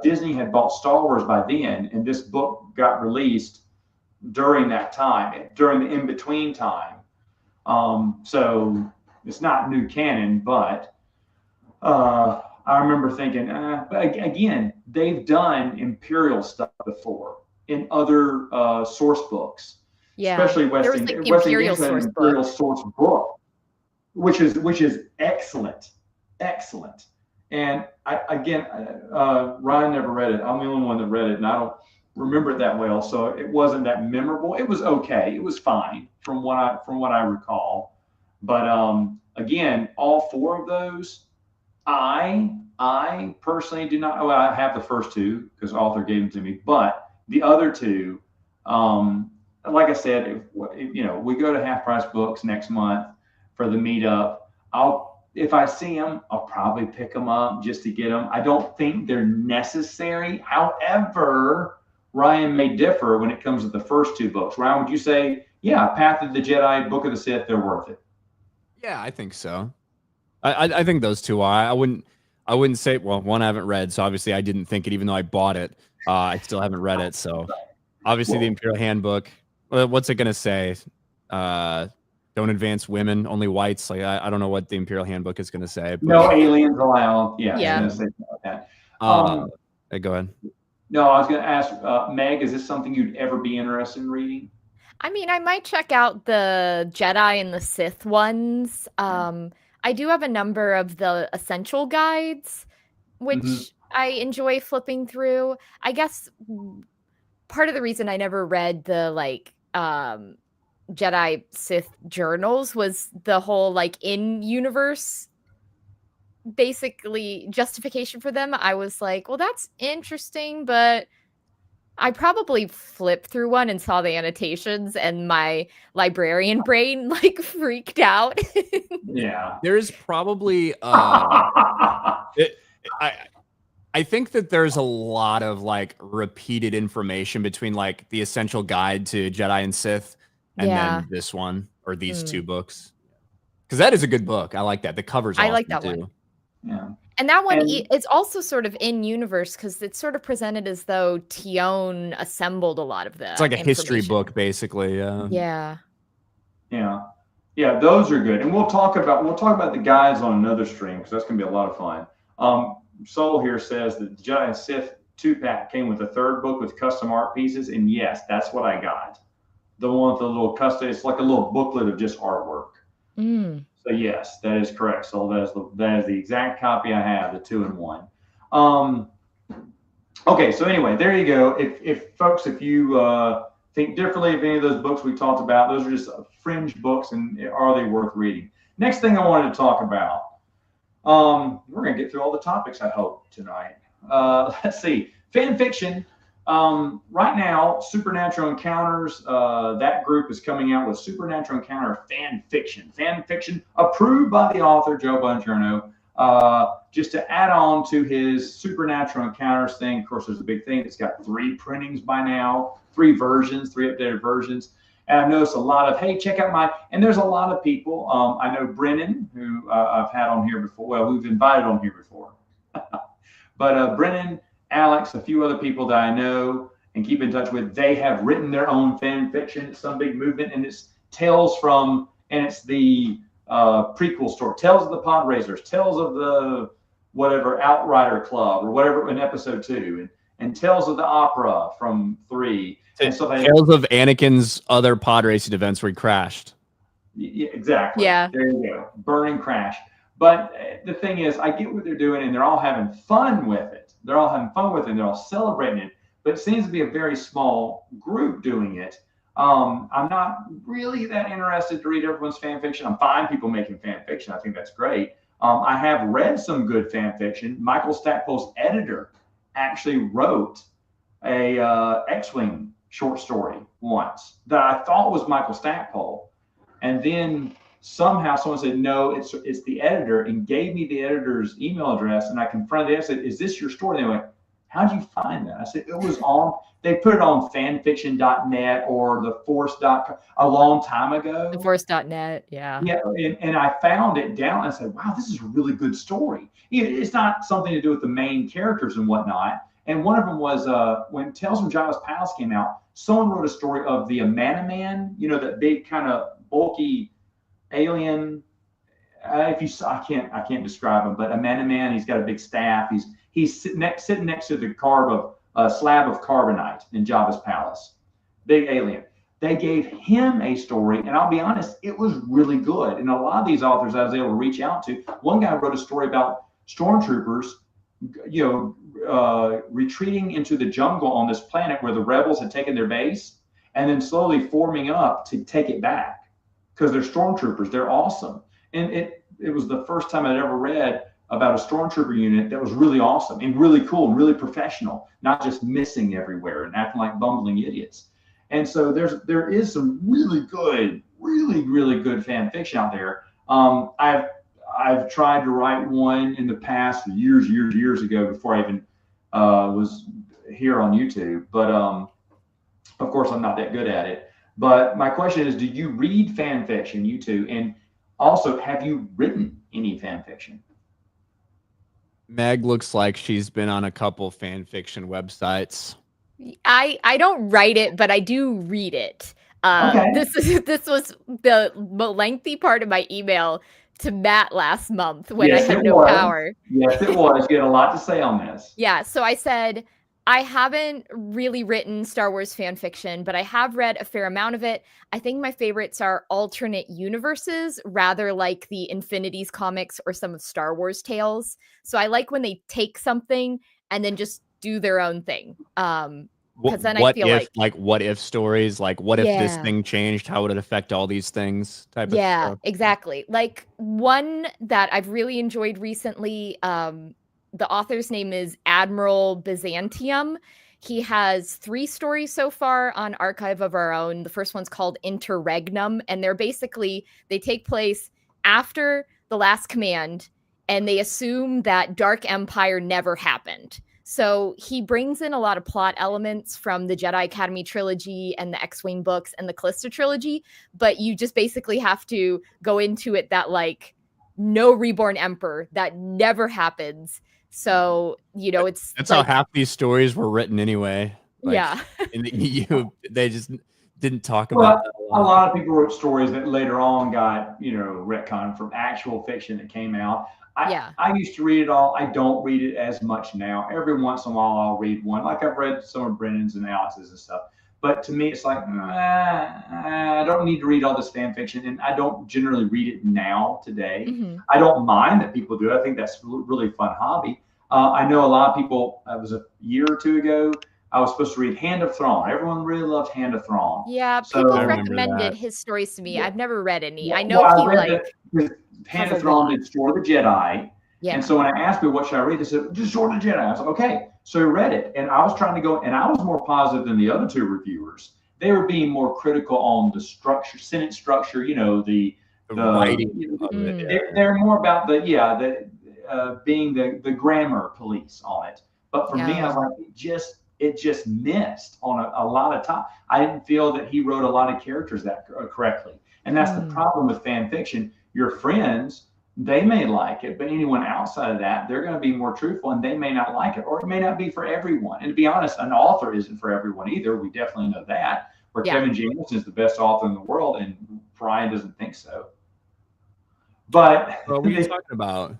Disney had bought Star Wars by then. And this book got released during that time, during the in-between time. So it's not new canon, but I remember thinking, but again, they've done Imperial stuff before in other source books, especially Westing. There was like the Imperial source book, which is excellent. And Ryan never read it. I'm the only one that read it, and I don't remember it that well, so it wasn't that memorable. It was okay. It was fine from what I recall. But again, all four of those, I personally do not. Well, I have the first two because author gave them to me, but the other two, like I said, if we go to Half Price Books next month for the meetup, if I see them, I'll probably pick them up just to get them. I don't think they're necessary. However, Ryan may differ when it comes to the first two books. Ryan, would you say, yeah, Path of the Jedi, Book of the Sith, they're worth it? Yeah, I think so. I think those two are. I wouldn't say, well, one I haven't read, so obviously I didn't think it, even though I bought it. I still haven't read it, so obviously the Imperial Handbook. What's it gonna say? Don't advance women, only whites. Like I don't know what the Imperial Handbook is gonna say. But, no aliens allowed. Yeah. Yeah. Go ahead. No, I was gonna ask Meg, is this something you'd ever be interested in reading? I mean, I might check out the Jedi and the Sith ones. I do have a number of the essential guides, which I enjoy flipping through. I guess part of the reason I never read the Jedi Sith journals was the whole in-universe basically justification for them. I was like, well, that's interesting, but I probably flipped through one and saw the annotations, and my librarian brain freaked out. Yeah, there's probably I think that there's a lot of repeated information between the essential guide to Jedi and Sith and then this one or these two books, because that is a good book. I like that. The cover's awesome. I like that too. one. Yeah. And that one, it's also sort of in universe because it's sort of presented as though Tion assembled a lot of the. It's like a history book, basically. Yeah. Those are good, and we'll talk about the guides on another stream because that's gonna be a lot of fun. Soul here says that the Jedi and Sith 2-pack came with a third book with custom art pieces, and yes, that's what I got. The one with the little custom. It's like a little booklet of just artwork. So yes, that is correct. So that is the exact copy I have, the 2-in-1. Okay, so anyway, there you go. If folks, if you think differently of any of those books we talked about, those are just fringe books, and are they worth reading? Next thing I wanted to talk about, we're going to get through all the topics, I hope, tonight. Let's see, fan fiction. Right now, Supernatural Encounters, that group is coming out with Supernatural Encounter fan fiction. Fan fiction approved by the author, Joe Bongiorno, just to add on to his Supernatural Encounters thing. Of course, there's a big thing. It's got 3 printings by now, 3 updated versions. And I noticed a lot of, hey, check out and there's a lot of people. I know Brennan, who I've had on here before. Well, we've invited on here before. But Brennan, Alex, a few other people that I know and keep in touch with, they have written their own fan fiction. It's some big movement, and it's it's the prequel story, Tales of the Pod Racers, Tales of the whatever Outrider Club or whatever in episode 2, and Tales of the Opera from 3. And so Tales of Anakin's other pod racing events where he crashed. Yeah, exactly. Yeah. There you go. Burning crash. But the thing is, I get what they're doing, and they're all having fun with it. They're all having fun with it, and they're all celebrating it. But it seems to be a very small group doing it. I'm not really that interested to read everyone's fan fiction. I'm fine people making fan fiction. I think that's great. I have read some good fan fiction. Michael Stackpole's editor actually wrote a X-Wing short story once that I thought was Michael Stackpole. And then somehow someone said, no, it's the editor, and gave me the editor's email address. And I confronted them. I said, is this your story? And they went, how'd you find that? I said, it was on, they put it on fanfiction.net or theforce.com a long time ago. Theforce.net, yeah. Yeah, and I found it down and I said, wow, this is a really good story. It's not something to do with the main characters and whatnot. And one of them was when Tales from Jabba's Palace came out, someone wrote a story of the Amanaman, you know, that big kind of bulky alien. I can't describe him, but Amanaman, he's got a big staff. He's sitting next to the slab of carbonite in Jabba's palace. Big alien. They gave him a story, and I'll be honest, it was really good. And a lot of these authors I was able to reach out to. One guy wrote a story about stormtroopers, retreating into the jungle on this planet where the rebels had taken their base, and then slowly forming up to take it back because they're stormtroopers. They're awesome. And it was the first time I'd ever read about a stormtrooper unit that was really awesome and really cool and really professional, not just missing everywhere and acting like bumbling idiots. And so there is some really good fan fiction out there. I've tried to write one in the past years ago before I even was here on YouTube, but of course I'm not that good at it. But my question is, do you read fan fiction, you two? And also, have you written any fan fiction? Meg looks like she's been on a couple fan fiction websites. I don't write it, but I do read it. Okay. This was the lengthy part of my email to Matt last month when I had no power. Yes, it was. You had a lot to say on this. Yeah, so I said, I haven't really written Star Wars fan fiction, but I have read a fair amount of it. I think my favorites are alternate universes, rather like the Infinities comics or some of Star Wars tales. So I like when they take something and then just do their own thing. Because then I feel like what if stories, like what if this thing changed, how would it affect all these things type of stuff. Yeah, exactly. Like one that I've really enjoyed recently, the author's name is Admiral Byzantium. He has 3 stories so far on Archive of Our Own. The first one's called Interregnum, and they take place after The Last Command, and they assume that Dark Empire never happened. So he brings in a lot of plot elements from the Jedi Academy trilogy and the X-Wing books and the Callista trilogy, but you just basically have to go into it that like no reborn emperor, that never happens. So, that's like, how half these stories were written anyway. Like, yeah. They just didn't talk about that a lot of people wrote stories that later on got, retconned from actual fiction that came out. I used to read it all. I don't read it as much now. Every once in a while, I'll read one. Like I've read some of Brennan's and Alex's and stuff. But to me, it's like, I don't need to read all this fan fiction. And I don't generally read it now today. Mm-hmm. I don't mind that people do it. I think that's a really fun hobby. I know a lot of people, it was a year or 2 ago, I was supposed to read Hand of Thrawn. Everyone really loved Hand of Thrawn. Yeah, people recommended his stories to me. Yeah. I've never read any. I know Hand of Thrawn did Sword of the Jedi. Yeah. And so when I asked me what should I read, they said, just Sword of the Jedi. I was like, okay. So I read it. And I was trying to go, and I was more positive than the other 2 reviewers. They were being more critical on the structure, sentence structure, the writing. They're more about being the grammar police on it. But for me, I was like, it just missed on a lot of time. I didn't feel that he wrote a lot of characters that correctly. And that's the problem with fan fiction. Your friends, they may like it, but anyone outside of that, they're going to be more truthful and they may not like it, or it may not be for everyone. And to be honest, an author isn't for everyone either. We definitely know that. Where Kevin Jameson is the best author in the world and Brian doesn't think so. But what are you talking about?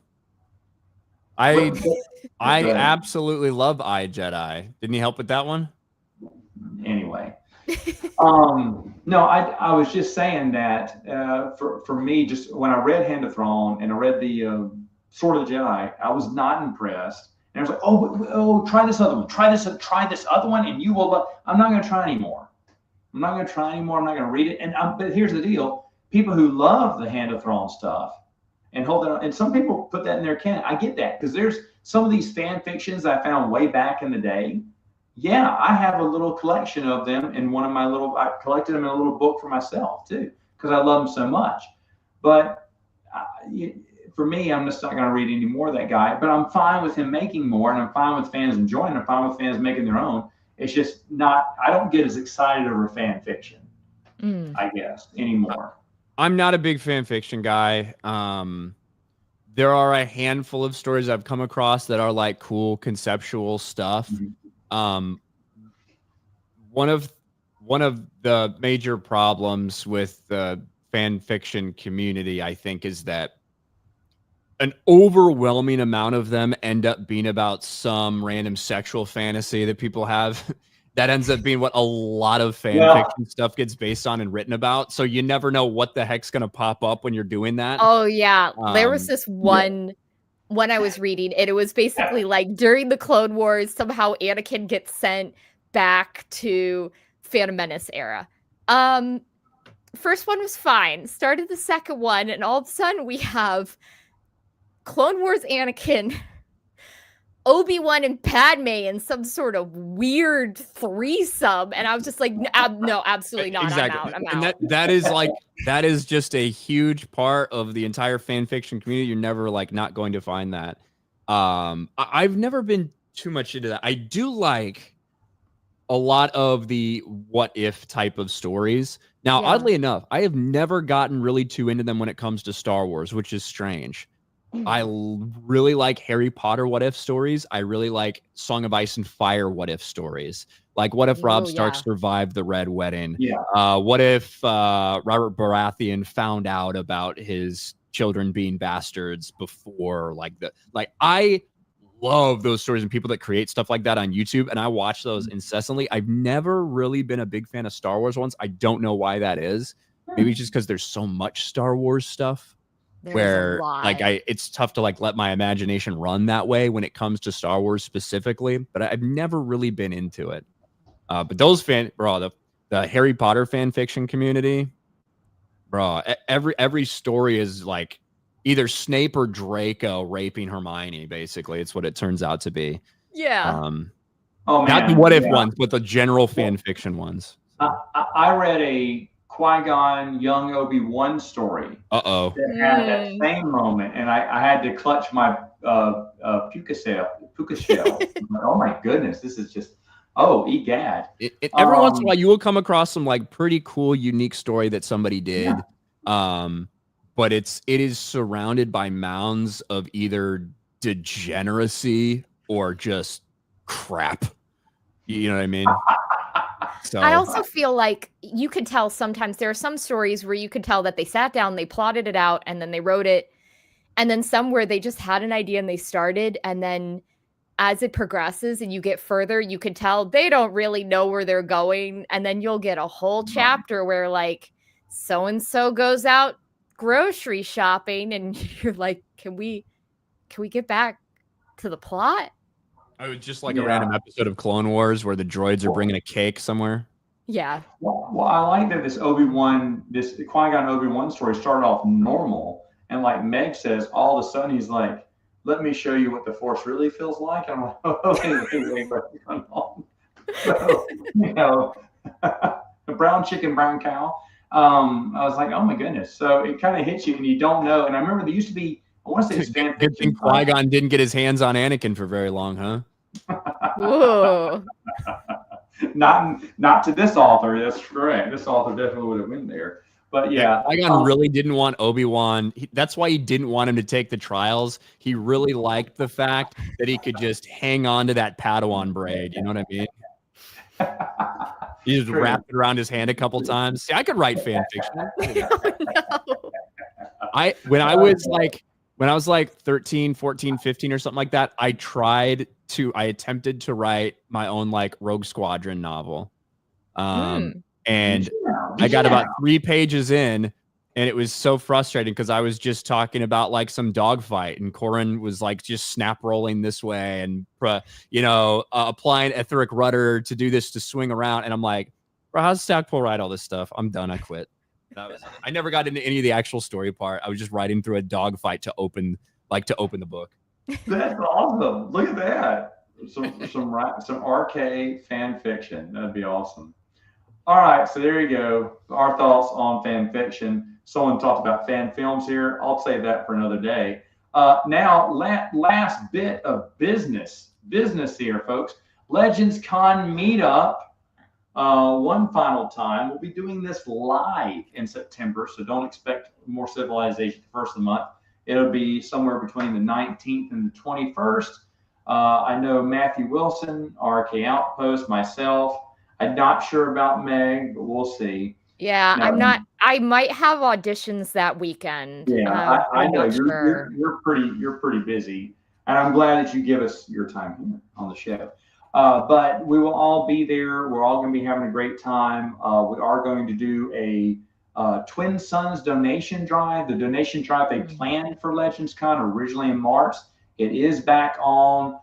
I absolutely love iJedi. Didn't he help with that one? Anyway, No, I was just saying that for me, just when I read Hand of Throne and I read the Sword of the Jedi, I was not impressed. And I was like, oh, try this other one, try this other one, and you will love. I'm not going to try anymore. I'm not going to try anymore. I'm not going to read it. And but here's the deal: people who love the Hand of Throne stuff and hold it on, and some people put that in their canon. I get that because there's some of these fan fictions I found way back in the day. Yeah, I have a little collection of them in one of my I collected them in a little book for myself too, because I love them so much. But for me, I'm just not going to read any more of that guy, but I'm fine with him making more, and I'm fine with fans enjoying it. I'm fine with fans making their own. It's just not, I don't get as excited over fan fiction, I guess, anymore. I'm not a big fan fiction guy. There are a handful of stories I've come across that are like cool conceptual stuff. One of the major problems with the fan fiction community, I think, is that an overwhelming amount of them end up being about some random sexual fantasy that people have. That ends up being what a lot of fan fiction stuff gets based on and written about. So you never know what the heck's going to pop up when you're doing that. Oh, yeah. There was this one when I was reading it. It was basically like during the Clone Wars, somehow Anakin gets sent back to Phantom Menace era. First one was fine. Started the second one, and all of a sudden we have Clone Wars Anakin, Obi-Wan and Padme in some sort of weird threesome, and I was just like, no, absolutely not. Exactly. I'm out. And that is like, that is just a huge part of the entire fan fiction community. You're never like not going to find that. I've never been too much into that. I do like a lot of the what if type of stories. Now, oddly enough, I have never gotten really too into them when it comes to Star Wars, which is strange. I really like Harry Potter what if stories. I really like Song of Ice and Fire what if stories. Like, what if Robb Stark survived the Red Wedding? What if Robert Baratheon found out about his children being bastards before? I love those stories and people that create stuff like that on YouTube, and I watch those incessantly. I've never really been a big fan of Star Wars ones. I don't know why that is. Maybe just because there's so much Star Wars stuff. Where like it's tough to like let my imagination run that way when it comes to Star Wars specifically, but I've never really been into it. But those the Harry Potter fan fiction community, bro, every story is like either Snape or Draco raping Hermione. Basically, it's what it turns out to be. Yeah. Not the what if ones, but the general fan fiction ones. I read a Qui-Gon young Obi-Wan story that had that same moment, and I had to clutch my puka shell. Oh my goodness, this is just egad. Every once in a while you will come across some like pretty cool unique story that somebody did, but it is surrounded by mounds of either degeneracy or just crap. You know what I mean? So I also feel like you could tell sometimes there are some stories where you could tell that they sat down, they plotted it out, and then they wrote it. And then some where they just had an idea and they started. And then as it progresses and you get further, you could tell they don't really know where they're going. And then you'll get a whole chapter where like so-and-so goes out grocery shopping and you're like, can we get back to the plot? I was just like a random episode of Clone Wars where the droids are bringing a cake somewhere. Yeah. Well, I like that this Qui-Gon Obi-Wan story started off normal, and like Meg says, all of a sudden he's like, "Let me show you what the Force really feels like." And I'm like, wait, what's going on? So, brown chicken, brown cow. I was like, oh my goodness. So it kind of hits you, and you don't know. And I remember there used to be. I want to say it's fan good thing Qui-Gon didn't get his hands on Anakin for very long, huh? Whoa. Not to this author. That's correct. This author definitely would have went there. But yeah, Qui-Gon really didn't want Obi-Wan. That's why he didn't want him to take the trials. He really liked the fact that he could just hang on to that Padawan braid. You know what I mean? He just wrapped it around his hand a couple times. See, I could write fan fiction. When I was like 13, 14, 15 or something like that, I attempted to write my own like Rogue Squadron novel. And Yeah. I got about 3 pages in, and it was so frustrating because I was just talking about like some dogfight, and Corin was like just snap rolling this way and applying etheric rudder to do this to swing around, and I'm like, bro, how's Stackpole write all this stuff? I'm done. I quit. I never got into any of the actual story part. I was just writing through a dogfight to open the book. That's awesome. Look at that. Some RK fan fiction. That'd be awesome. All right, so there you go. Our thoughts on fan fiction. Someone talked about fan films here. I'll save that for another day. Now, last bit of business here, folks. Legends Con meetup. One final time. We'll be doing this live in September, so don't expect More Civilized Age the first of the month. It'll be somewhere between the 19th and the 21st. I know Matthew Wilson, RK Outpost, myself. I'm not sure about Meg, but we'll see. Yeah, I might have auditions that weekend. Yeah, I know sure. you're pretty busy, and I'm glad that you give us your time here on the show. But we will all be there. We're all going to be having a great time. We are going to do a Twin Sons donation drive. The donation drive they planned for Legends Con originally in March. It is back on.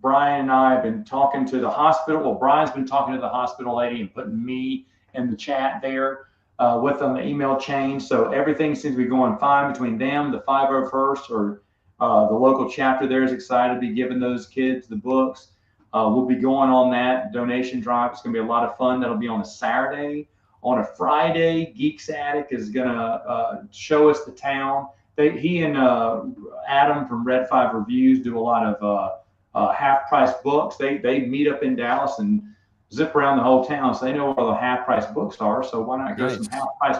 Brian and I have been talking to the hospital. Well, Brian's been talking to the hospital lady and putting me in the chat there with on the email chain. So everything seems to be going fine between them. The 501st or the local chapter there is excited to be giving those kids the books. We'll be going on that donation drive. It's going to be a lot of fun. That'll be on a Saturday. On a Friday, Geeks Attic is going to show us the town. He and Adam from Red 5 Reviews do a lot of half-price books. They meet up in Dallas and zip around the whole town, so they know where the half-price books are. So why not go some half-price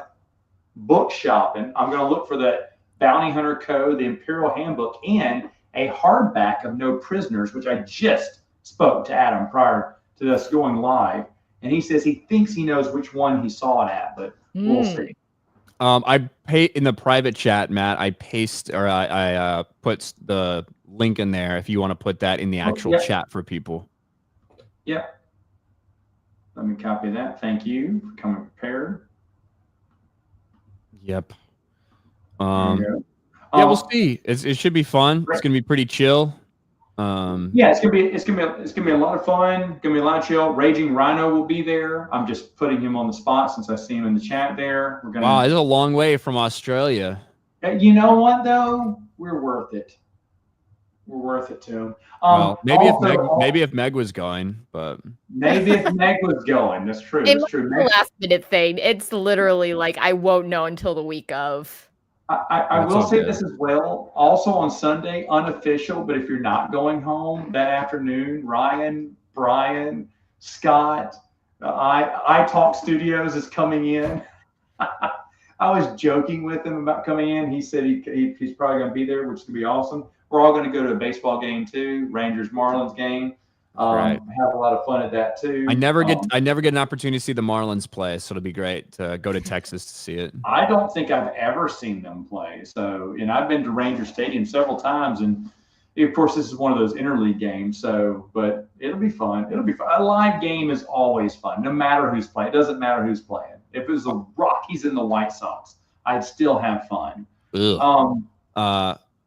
book shopping? I'm going to look for the Bounty Hunter Code, the Imperial Handbook, and a hardback of No Prisoners, which I just spoke to Adam prior to us going live, and he says he thinks he knows which one he saw it at, but we'll see. I pay in the private chat, Matt. I put the link in there if you want to put that in the actual chat for people. Yep. Let me copy that. Thank you for coming prepared. Yep. Yeah, we'll see. It should be fun. It's gonna be pretty chill. Yeah, it's gonna be a lot of fun. Gonna be a lot of chill. Raging Rhino will be there. I'm just putting him on the spot since I see him in the chat there. Wow, it's a long way from Australia. You know what though? We're worth it. We're worth it to him. Well, maybe if Meg was going, but maybe if Meg was going, that's true. It's true. The last minute thing. It's literally like I won't know until the week of. I will say this as well. Also on Sunday, unofficial, but if you're not going home that afternoon, Ryan, Brian, Scott, I Talk Studios is coming in. I was joking with him about coming in. He said he's probably going to be there, which is going to be awesome. We're all going to go to a baseball game too, Rangers Marlins game. Right. Have a lot of fun at that too. I never get an opportunity to see the Marlins play, so it'll be great to go to Texas to see it. I don't think I've ever seen them play. So, and I've been to Ranger Stadium several times, and of course this is one of those interleague games. So, but it'll be fun. It'll be fun. A live game is always fun, no matter who's playing. It doesn't matter who's playing. If it was the Rockies and the White Sox, I'd still have fun.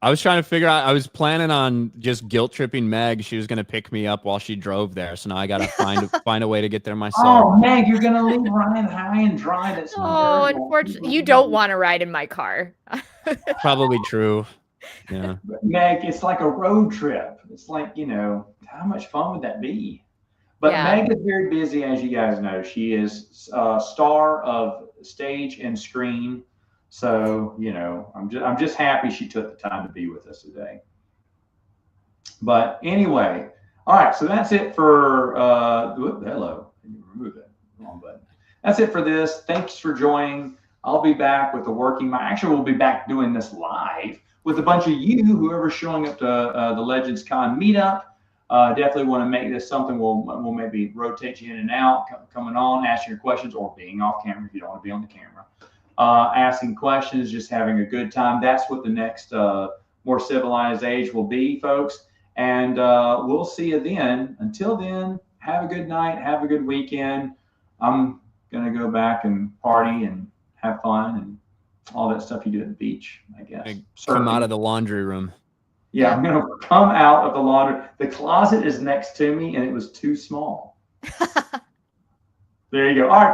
I was trying to figure out. I was planning on just guilt tripping Meg. She was going to pick me up while she drove there, so now I got to find a way to get there myself. Oh, Meg, you're going to leave Ryan high and dry. That's unfortunately, you don't want to ride in my car. Probably true. Yeah, Meg, it's like a road trip. It's like, how much fun would that be? But Meg is very busy, as you guys know. She is star of stage and screen. So, I'm just happy she took the time to be with us today. But anyway, all right. So that's it for hello. Remove that wrong button. That's it for this. Thanks for joining. I'll be back with the working. Actually, we'll be back doing this live with a bunch of you, whoever's showing up to the Legends Con meetup. Definitely want to make this something we'll maybe rotate you in and out, coming on, asking your questions, or being off camera if you don't want to be on the camera. Asking questions, just having a good time. That's what the next More Civilized Age will be, folks. And we'll see you then. Until then, have a good night. Have a good weekend. I'm gonna go back and party and have fun and all that stuff you do at the beach, I guess. And come out Surfing. of the laundry room. Yeah, I'm gonna come out of the laundry. The closet is next to me, and it was too small. There you go. All right.